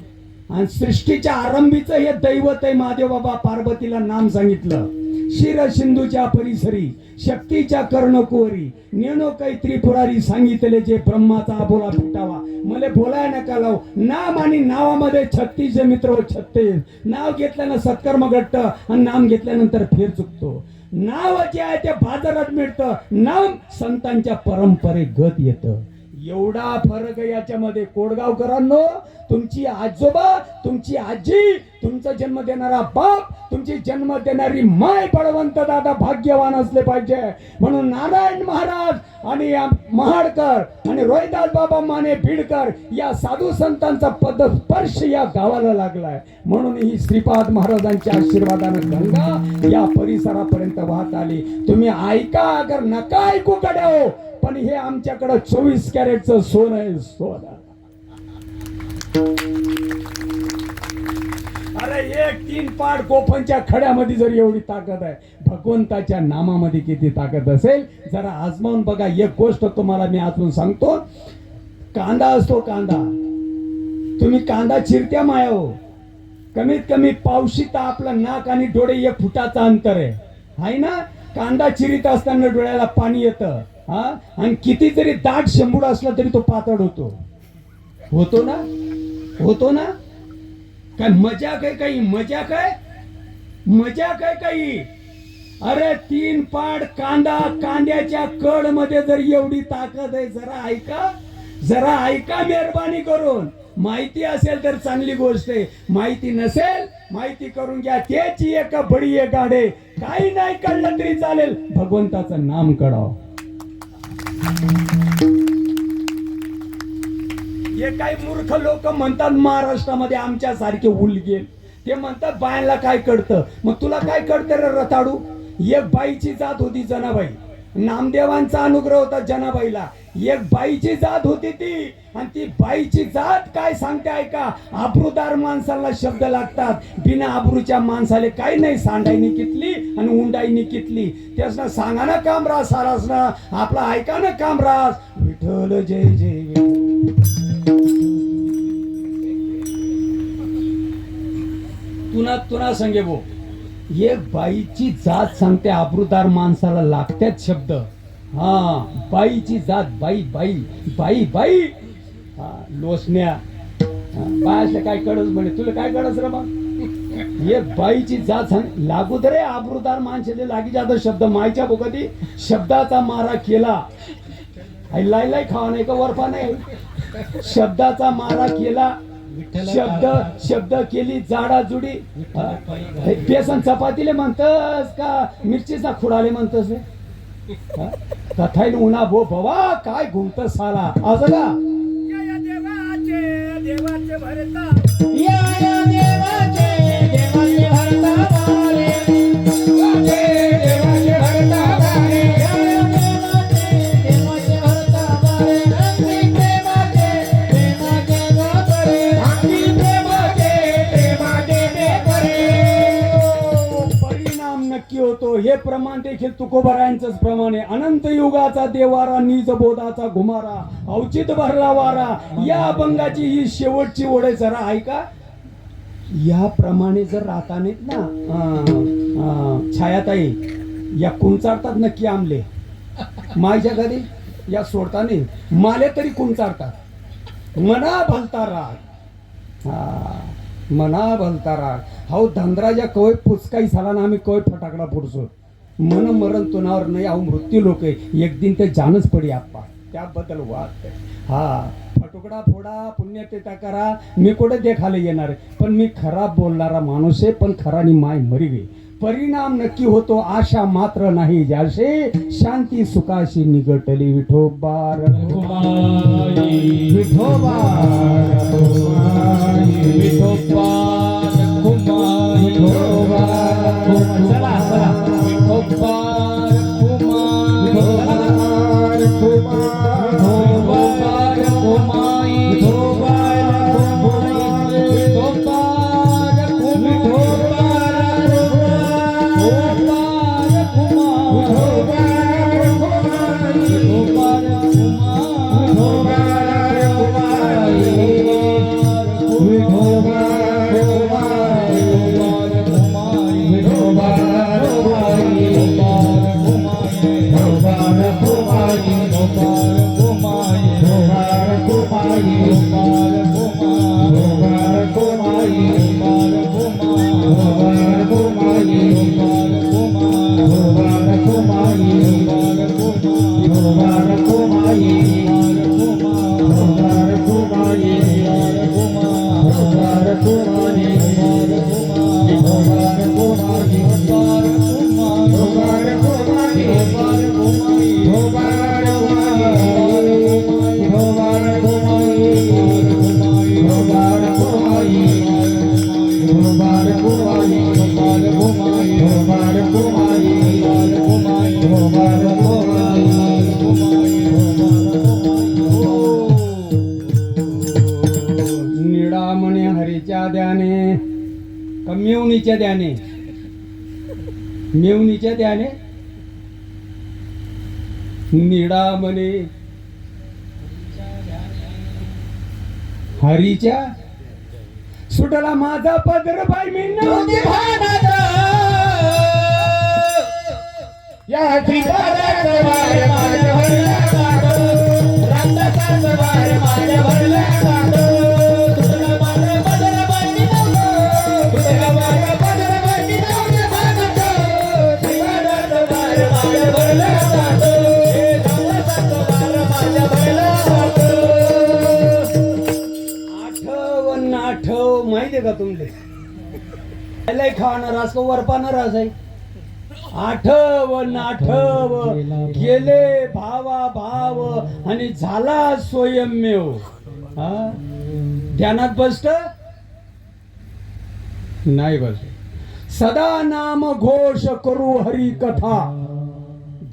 आणि सृष्टीच्या आरंभीचं हे दैवत आहे. महादेव बाबा पार्वतीला नाम सांगितलं. शिर सिंधूच्या परिसरी शक्तीच्या कर्णकुवरी, नेनो कै त्रिपुरारी, सांगितले जे ब्रह्माचा बोला फुटावा. मला बोलाय नका लाव. नाम आणि नावामध्ये 36 मित्र 36. नाव घेतल्यानं सत्कर्म घडतं आणि नाम घेतल्यानंतर फेर चुकतो. नाव जे आहे ते बाजारात मिळतं, नाम संतांच्या परंपरेगत येतं. एवढा फरक आहे याच्यामध्ये. कोडगावकरांनो, तुमची आजोबा, तुमची आजी, तुमचा जन्म देणारा बाप, तुमची जन्म देणारी माय, बळवंत दादा भाग्यवान असले पाहिजे. म्हणून नारायण महाराज आणि महाडकर आणि रोहिदास बाबा माने बीडकर या साधू संतांचा पदस्पर्श या गावाला लागलाय. म्हणून ही श्रीपाद महाराजांच्या आशीर्वादानं गंगा या परिसरापर्यंत वाहत आली. तुम्ही ऐका, अगर नका ऐकू कडे, पण हे आमच्याकडं 24 कॅरेटचं सोनं आहे, सोनं. अरे एक 3 पाट गोफनच्या खड्यामध्ये जर एवढी ताकद आहे, भगवंताच्या नामामध्ये किती ताकद असेल जरा आजमावून बघा. एक गोष्ट तुम्हाला मी आजून सांगतो. कांदा असतो, कांदा, तुम्ही कांदा चिरत्या माया हो, कमीत कमी पावशीता आपलं नाक आणि डोळे 1 फुटाचा अंतर आहे ना. कांदा चिरीत असताना डोळ्याला पाणी येतं, आणि किती जरी दाट शंभूड असला तरी तो पातळ होतो ना, होतो ना. काय मजाक आहे? काही मजाक आहे? मजाक आहे काही? अरे 3 पाट कांदा, कांद्याच्या कड मध्ये जर एवढी ताकद आहे, जरा ऐका, जरा ऐका मेहरबानी करून. माहिती असेल तर चांगली गोष्ट आहे, माहिती नसेल माहिती करून घ्या. त्याची एक बडी एक गाडे, काही नाही कळलं तरी चालेल, भगवंताचं नाम कळाव. हे काही मूर्ख लोक म्हणतात महाराष्ट्रामध्ये आमच्या सारखे उलगेल, ते म्हणतात बायांना काय कळतं. मग तुला काय कळतं रे रताडू? एक बाईची जात होती जनाबाई, नामदेवांचा अनुग्रह होता जनाबाईला. एक बाईची जात होती ती, आणि ती बाईची जात काय सांगते ऐका. आबरूदार माणसाला शब्द लागतात, बिना आबरूच्या माणसाले काही नाही. सांडाईनी कितली आणि उंडाईनी कितली, त्यासनं सांगा ना कामराज सारासना, आपला ऐका ना कामराज. विठ्ठल जय जय विठ्ठल. तुना संगे भो, एक बाईची जात सांगते, आबरूदार माणसाला लागतात शब्द. बाईची जात, बाई बाई बाई बाई, लोसण्या बायाला काय कळस म्हणे, तुला काय कळस रे बा. एक बाईची जात सांग लागू दे रे, आबरूदार माणसाले लागी जात शब्द. मायच्या बोगती शब्दाचा मारा केला, लाई लाई खावा नाही का वरफा नाही. शब्दाचा मारा केला, शब्द केली जाडाजुडी. बेसन चपातीले म्हणतस का मिरचीचा खुडाले म्हणतस? कथाईन उन्हा भो भवा काय घुमत साला असं का. देवाचे भरता, देवाचे हे प्रमाण देखील तुकोबारायांचंच प्रमाण आहे. अनंत युगाचा देवारा, निज बोधाचा घुमारा, अवचित भरला वारा, या अभंगाची ही शेवटची ओळ आहे. जरा ऐका. याप्रमाणे जर राहता नाहीत ना छायाताई, या कुंचारतात नक्की आमले माझ्या घरी, या सोडता नाही माले तरी कुंचारतात. मना भलता राग, मना भलता राग. हो धनराजा कवय पुचकाई झाला ना, आम्ही कवय फटाकडा पुरसो. मन मरण तुनावर नाही, अहो मृत्यू लोक आहे, एक दिन ते जानच पडी आप्पा, त्याबद्दल वाद. हा फटुकडा फोडा, पुण्यतेता करा, मी कुठे देखायला येणार आहे, पण मी खराब बोलणारा माणूस आहे, पण खरानी माय मरी गई. परिणाम नक्की होतो, आशा मात्र नाही ज्याशे, शांती सुखाशी निगटली विठोबा रखुमाई, विठोबा रखुमाई, विठोबा रखुमाई, विठोबा रखुमाई. चला चला विठोबा रखुमाई, विठोबा रखुमाई, विठोबा रखुमाई, विठोबा रखुमाई, विठोबा निडामणे हरीच्या ध्याने का मेवणीच्या ध्याने, मेवणीच्या ध्याने निडामणे हरीच्या सुटला माझा पदर बाई मी नव्हती भानात, या ठिकाणात वार माझ्या भरल्या काढ, रामदासाच वार माझ्या भरल्या काढ, सुटला माझा पदर बाई मी नव्हतं, सुटला माझा पदर बाई मी नव्हती भानात, ठिकाणात वार माझ्या भरल्या काढ, हे रामदासाच वार माझ्या भरल्या काढ. आठव माहितीये का तुमले लय खाणार रास का वरपाना रास आहे. आठव नाठव गेले भावा भाव आणि झाला स्वयंमेव. ध्यानात बसत नाही बस. सदा नाम घोष करू हरी कथा,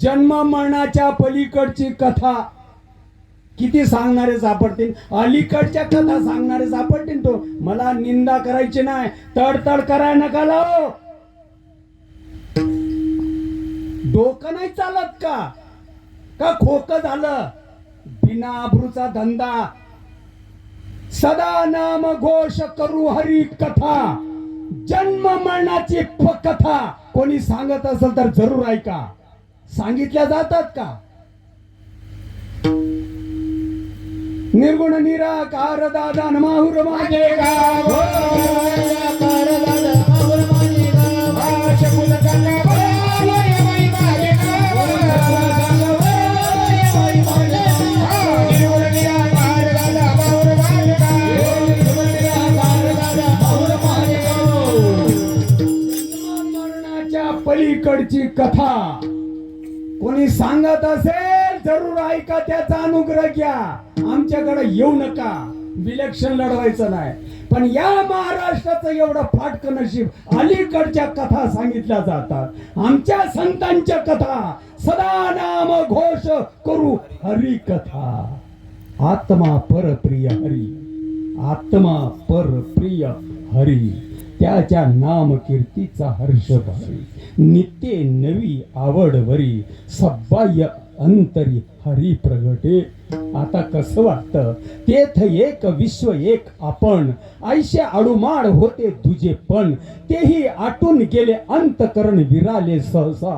जन्म मरणाच्या पलीकडची कथा. किती सांगणारे सापडतील, अलीकडच्या कथा सांगणारे सापडतील. तो मला निंदा करायची नाही, तडतड कराय नका लावो. डोकं नाही चालत का खोक झालं, बिना आबरूचा धंदा. सदा नाम घोष करू हरी कथा, जन्म मरणाची कथा. कोणी सांगत असेल तर जरूर ऐका. सांगितल्या जातात का? निर्गुण निराकार दादा माहुर माझे गाव, निराकार दादा माहुर माझे गाव, शकुल कन्या बोलावय बाई माझे गाव, निर्गुण निराकार दादा माहुर माझे गाव, निर्गुण निराकार दादा माहुर माझे गाव. मरणाच्या पलीकडची कथा कोणी सांगत असेल जरूर ऐका, त्याचा अनुग्रह घ्या. आमच्याकडे येऊ नका, विलक्षण लढवायचं नाही. पण या महाराष्ट्राचं एवढं फाटकं नशीब, अलीकडच्या कथा सांगितल्या जातात. आमच्या संतांच्या कथा सदा नाम घोष करू हरी कथा. आत्मा परप्रिय हरी, आत्मा परप्रिय हरी. त्याच्या नाम कीर्तीचा हर्ष भावी नित्य नवी आवड वरी सब्बाय अंतरी हरी प्रगटे. आता कसं वाटतं तेथ एक विश्व एक आपण ऐशे आडूमाड होते तुझे पण तेही आटून गेले अंतकरण विराले सहसा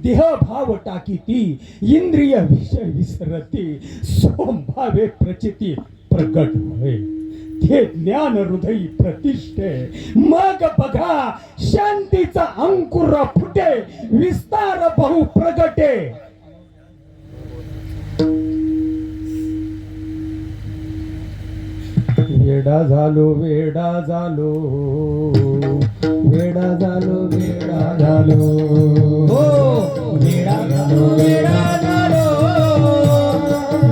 देह भाव टाकी ती इंद्रिय विषय विसरते सोमभावे प्रचिती प्रकट होय ते ज्ञान हृदयी प्रतिष्ठे मग बघा शांतीचा अंकुर फुटे विस्तार बहु प्रगटे. वेडा झालो वेडा झालो वेडा झालो वेडा झालो हो वेडा झालो वेडा झालो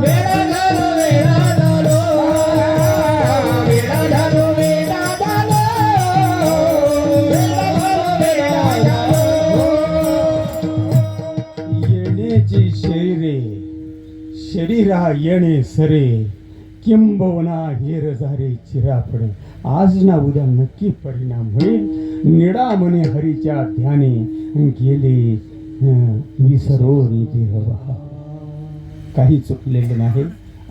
वेडा झालो वेडा झालो वेडा झालो वेडा झालो वेडा झालो वेडा झालो. येण्याची शरीरा येणे सरे किंबवना हेर झारे चिरापडे आज ना उद्या नक्की परिणाम होईल निडामणे हरीच्या ध्याने गेले विसरोनी देहवा. काही चुकलेले नाही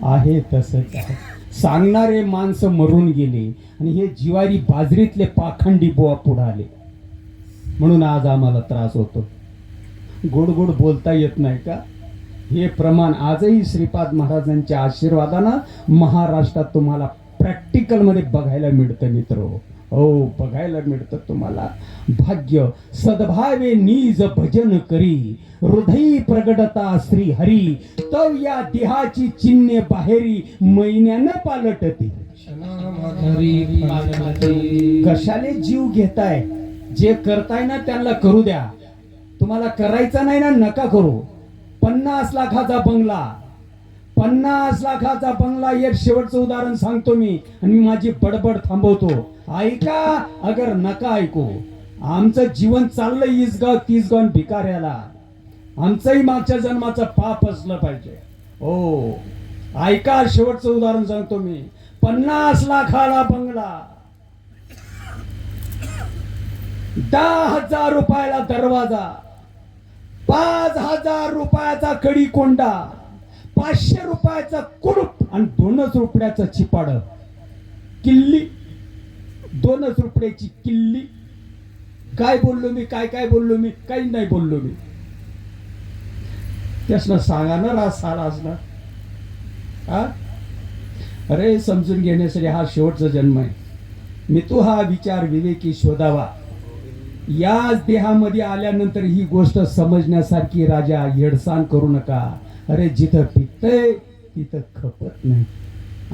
आहे तसंच आहे. सांगणारे माणसं मरून गेले आणि हे जिवारी बाजरीतले पाखंडी बुवा पुढाले म्हणून आज आम्हाला त्रास होतो. गोड गोड बोलता येत नाही का. हे प्रमाण आजही श्रीपाद महाराजांच्या आशीर्वादानं महाराष्ट्रात तुम्हाला प्रॅक्टिकल मध्ये बघायला मिळतं मित्र हो बघायला मिळतं तुम्हाला. भाग्य सद्भावे निज भजन करी हृदयी प्रगटता श्री हरी तव या देहाची चिन्हे बाहेरी महिन्यानं पालटती. कशाले जीव घेताय जे करताय ना त्यांना करू द्या. तुम्हाला करायचा नाही ना नका करू. 50 लाखाचा बंगला 50 लाखाचा बंगला एक शेवटचं उदाहरण सांगतो मी आणि माझी बडबड थांबवतो. ऐका अगर नका ऐकू. आमचं जीवन चाललंय इसगाव तीसगाव भिकाऱ्याला. आमचंही मागच्या जन्माचं पाप असलं पाहिजे हो. ऐका शेवटचं उदाहरण सांगतो मी. 50 लाखाला बंगला 10,000 रुपयाला दरवाजा 5,000 रुपयाचा कडी कोंडा 500 रुपयाचा कुलूप आणि 2 रुपयाचं चिपाड किल्ली 2 रुपयाची किल्ली. काय बोललो मी काय बोललो मी काही नाही बोललो मी. त्यासनं सांगा ना राज साला असणार हा. अरे समजून घेण्यासाठी हा शेवटचा जन्म आहे. मी तो हा विचार विवेकी शोधावा. याच देहामध्ये आल्यानंतर ही गोष्ट समजण्यासारखी राजा येडसाण करू नका. अरे जिथं पिकतंय तिथं खपत नाही.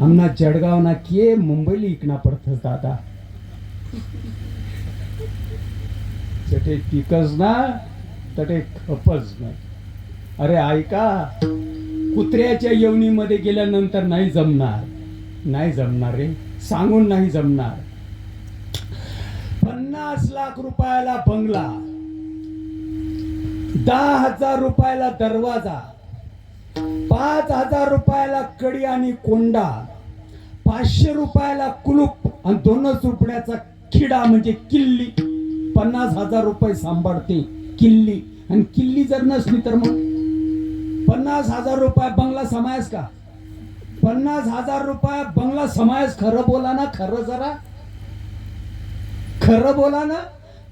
आमना जळगाव ना के मुंबईला इकना पडतं दादा. जटे पिकच ना तटे खपच नाही. अरे ऐका कुत्र्याच्या येवणीमध्ये गेल्यानंतर नाही जमणार रे. सांगून नाही जमणार. 50 लाख रुपयाला बंगला 10,000 रुपयाला दरवाजा 5,000 रुपयाला कडी आणि कोंडा 500 रुपयाला कुलूप आणि 2 रुपयाचा खिडा म्हणजे किल्ली. 50,000 रुपये सांभाळते किल्ली. आणि किल्ली जर नसली तर मग 50,000 रुपये बंगला समायस का. 50,000 रुपये बंगला समायस. खरं बोला ना. खरं बोला ना.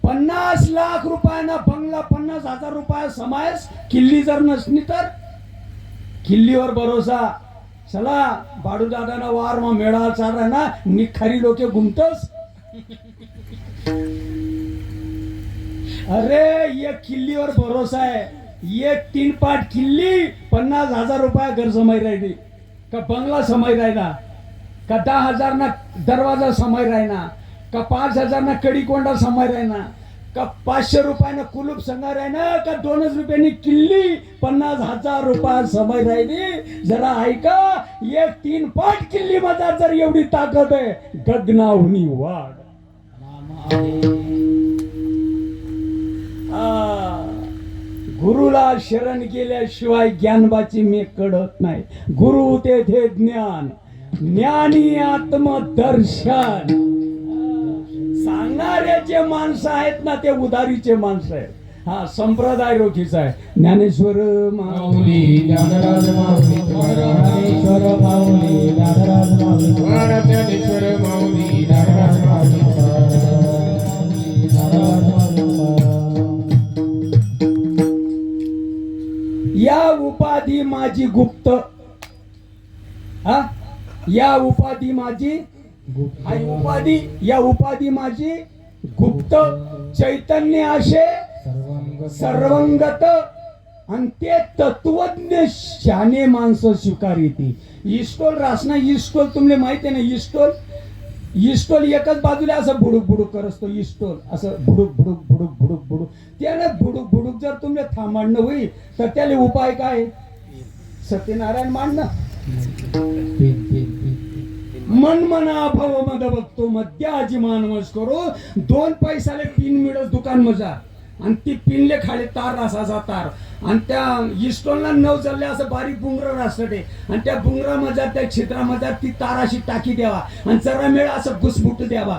50 लाख रुपयाना बंगला 50,000 रुपया समायस. किल्ली जर नसली तर किल्लीवर भरोसा. चला बाडू दादाना वार मग मेळा चालला ना निखारी लोके घुमतस. अरे एक किल्लीवर भरोसा आहे. एक 3 पाट किल्ली 50,000 रुपया घर समाई राहिली का बंगला समाई राहिला का 10,000 ना दरवाजा समाई राहिना का 5,000 ना कडी कोंडा समाई राहिना का 500 रुपयानं कुलूप संगा राहिना का 2 रुपयांनी किल्ली 50,000 रुपया समाई राहिली. जरा ऐका एक 3 पाट किल्ली मध्ये जर एवढी ताकद आहे गगनाहुनी वाढ. गुरुला शरण गेल्याशिवाय ज्ञानबाची मी कडत नाही. गुरु तेथे ज्ञान ज्ञानी आत्मदर्शन. सांगा देणारे जे माणसं आहेत ना ते उदारीचे माणसं आहेत. हा संप्रदाय रोखीचा आहे. ज्ञानेश्वर माऊली ज्ञानराज माऊली ज्ञानेश्वर माऊली ज्ञानराज माऊली ज्ञानेश्वर माऊली ज्ञानराज माऊली या उपाधी माझी गुप्त. हा या उपाधी माझी आई उपाधी या उपाधी माझी गुप्त. चैतन्य असे सर्वंगत आणि ते तत्वज्ञ शाने माणसं स्वीकारिती. इस्टोल रासना इस्टोल तुम्हाला माहिती आहे ना. इस्टोल इस्टोल एकच बाजूला असं बुडूक बुडूक करत असतो. इस्टोल असं बुडूक बुडूक बुडूक बुडूक बुडूक त्याने बुडूक बुडूक जर तुम्हाला थांबणं होईल तर त्याला उपाय काय? सत्यनारायण मांडणं. मन मना भव मद बघतो मध्याजी मानवस करो. 2 पैसाले पिन मिळत दुकान मजा आणि ती पिनले खाली तार असाचा तार आणि त्या इस्टोलला 9 चालले असं बारीक बुंगर असते आणि त्या बुंगरामध्ये त्या छिद्रामध्ये ती तार अशी टाकी द्यावा आणि जरा मेळ असं घुसमुट द्यावा.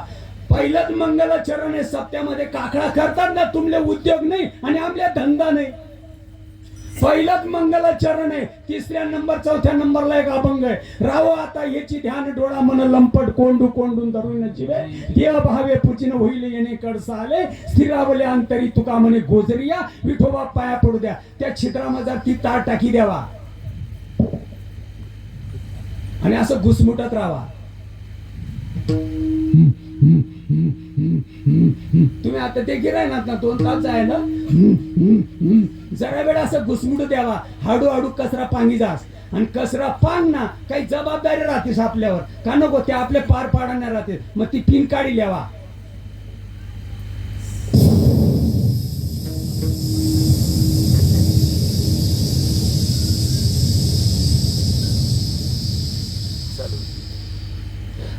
पहिलंच मंगलाचरण आहे. सप्त्यामध्ये काकडा करतात ना तुमले उद्योग नाही आणि आमले धंदा नाही. पहिलंच मंगलाचरण आहे. 3ऱ्या नंबर 4थ्या नंबरला एक अभंग आहे. राहो आता याची ध्यान डोळा मन लंपट कोंडू कोंडून धरून जीवे देव भावे पुचिन होईल येणे कडसा आले स्थिरावले अंतरी तुका म्हणे गोजरिया विठोबा पाया पडू द्या. त्या छिद्रामध्ये ती तार टाकी द्यावा आणि असं घुसमुटत राहावा. तुम्ही आता ते गिरायनात ना 2 तास जाय ना जरा वेळ असं घुसमुट द्यावा. हळूहळू कसरा पांगी जास आणि कसरा पांग ना काही जबाबदारी राहतेस आपल्यावर का नको ते आपले पार पाडणार राहते. मग ती पिन काढी द्यावा.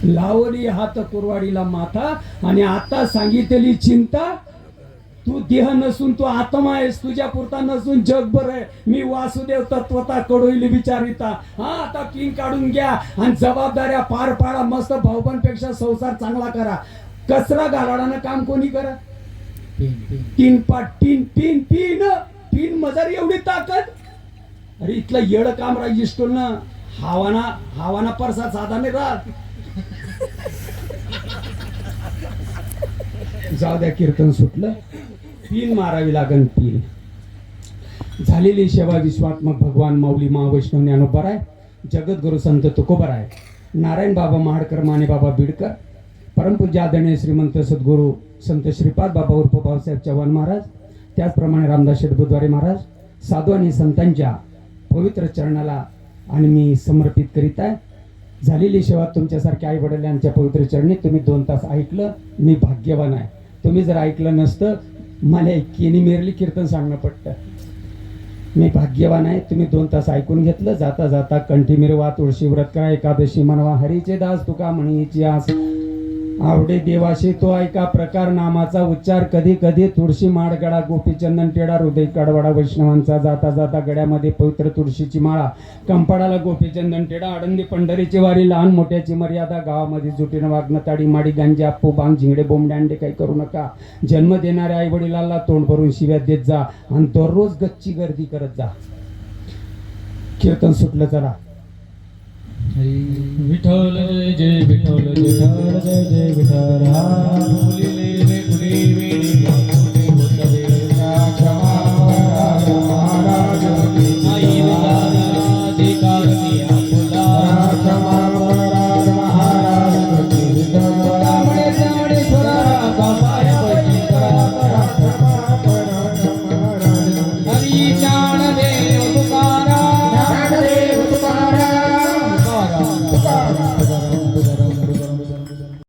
लावली हात कुरवाडीला माथा आणि आता सांगितलेली चिंता. तू देह नसून तू आत्मा आहेस. तुझ्या पुरता नसून जगभर आहे. मी वासुदेव तत्वता कडोईल विचारिता. हा आता पिन काढून घ्या आणि जबाबदाऱ्या पार पाडा. मस्त भाऊबांपेक्षा संसार चांगला करा. कचरा घालाडानं काम कोणी करा. 3 पाट 3 पिन पिन पिन मजार एवढी ताकद. अरे इथलं येड काम राहिल ना. हावाना परसा साधा नाही राहत. जाऊ द्या कीर्तन सुटलं. पिन मारावी लागन. पिन झालेली सेवा विश्वात्मक भगवान माऊली महावैष्णव ज्ञानोबराय जगद्गुरु संत तुकोबराय नारायण बाबा महाडकर माने बाबा बीडकर परमपूज्य आदरणीय श्रीमंत सद्गुरू संत श्रीपाद बाबा उर्फ भाऊसाहेब चव्हाण महाराज त्याचप्रमाणे रामदास शेटबुद्वारे महाराज साधू आणि संतांच्या पवित्र चरणाला आणि मी समर्पित करीत आहे. झालेली सेवा तुमच्यासारख्या आई वडिलांच्या पवित्र चरणी तुम्ही 2 तास ऐकलं. मी भाग्यवान आहे. तुम्ही जर ऐकलं नसतं मला केनी मेरली कीर्तन सांगणं पडतं. मी भाग्यवान आहे. तुम्ही 2 तास ऐकून घेतलं. जाता जाता कंठी मिरवा तुळशी व्रत करा एकादशी मनवा हरीचे दास तुका म्हणीची आस आवडे देवाशी तो ऐका प्रकार नामाचा उच्चार कधी कधी तुळशी माडगडा गोपीचंदन टेडा हृदय कडवडा वैष्णवांचा जाता जाता गड्यामध्ये पवित्र तुळशीची माळा कंपाडाला गोपीचंदन टेडा आडंदी पंढरीची वारी लहान मोठ्याची मर्यादा गावामध्ये जुटीनं वागणं ताडी माडी गांजे अप्पू बांग झिंगडे बोंबडे अंडे काही करू नका. जन्म देणाऱ्या आई वडिलांना तोंड भरून शिव्या देत जा आणि दररोज गच्ची गर्दी करत जा. कीर्तन सुटलं. चला. विठ्ठल जय जय विठ्ठल जय जय जय विठ्ठल.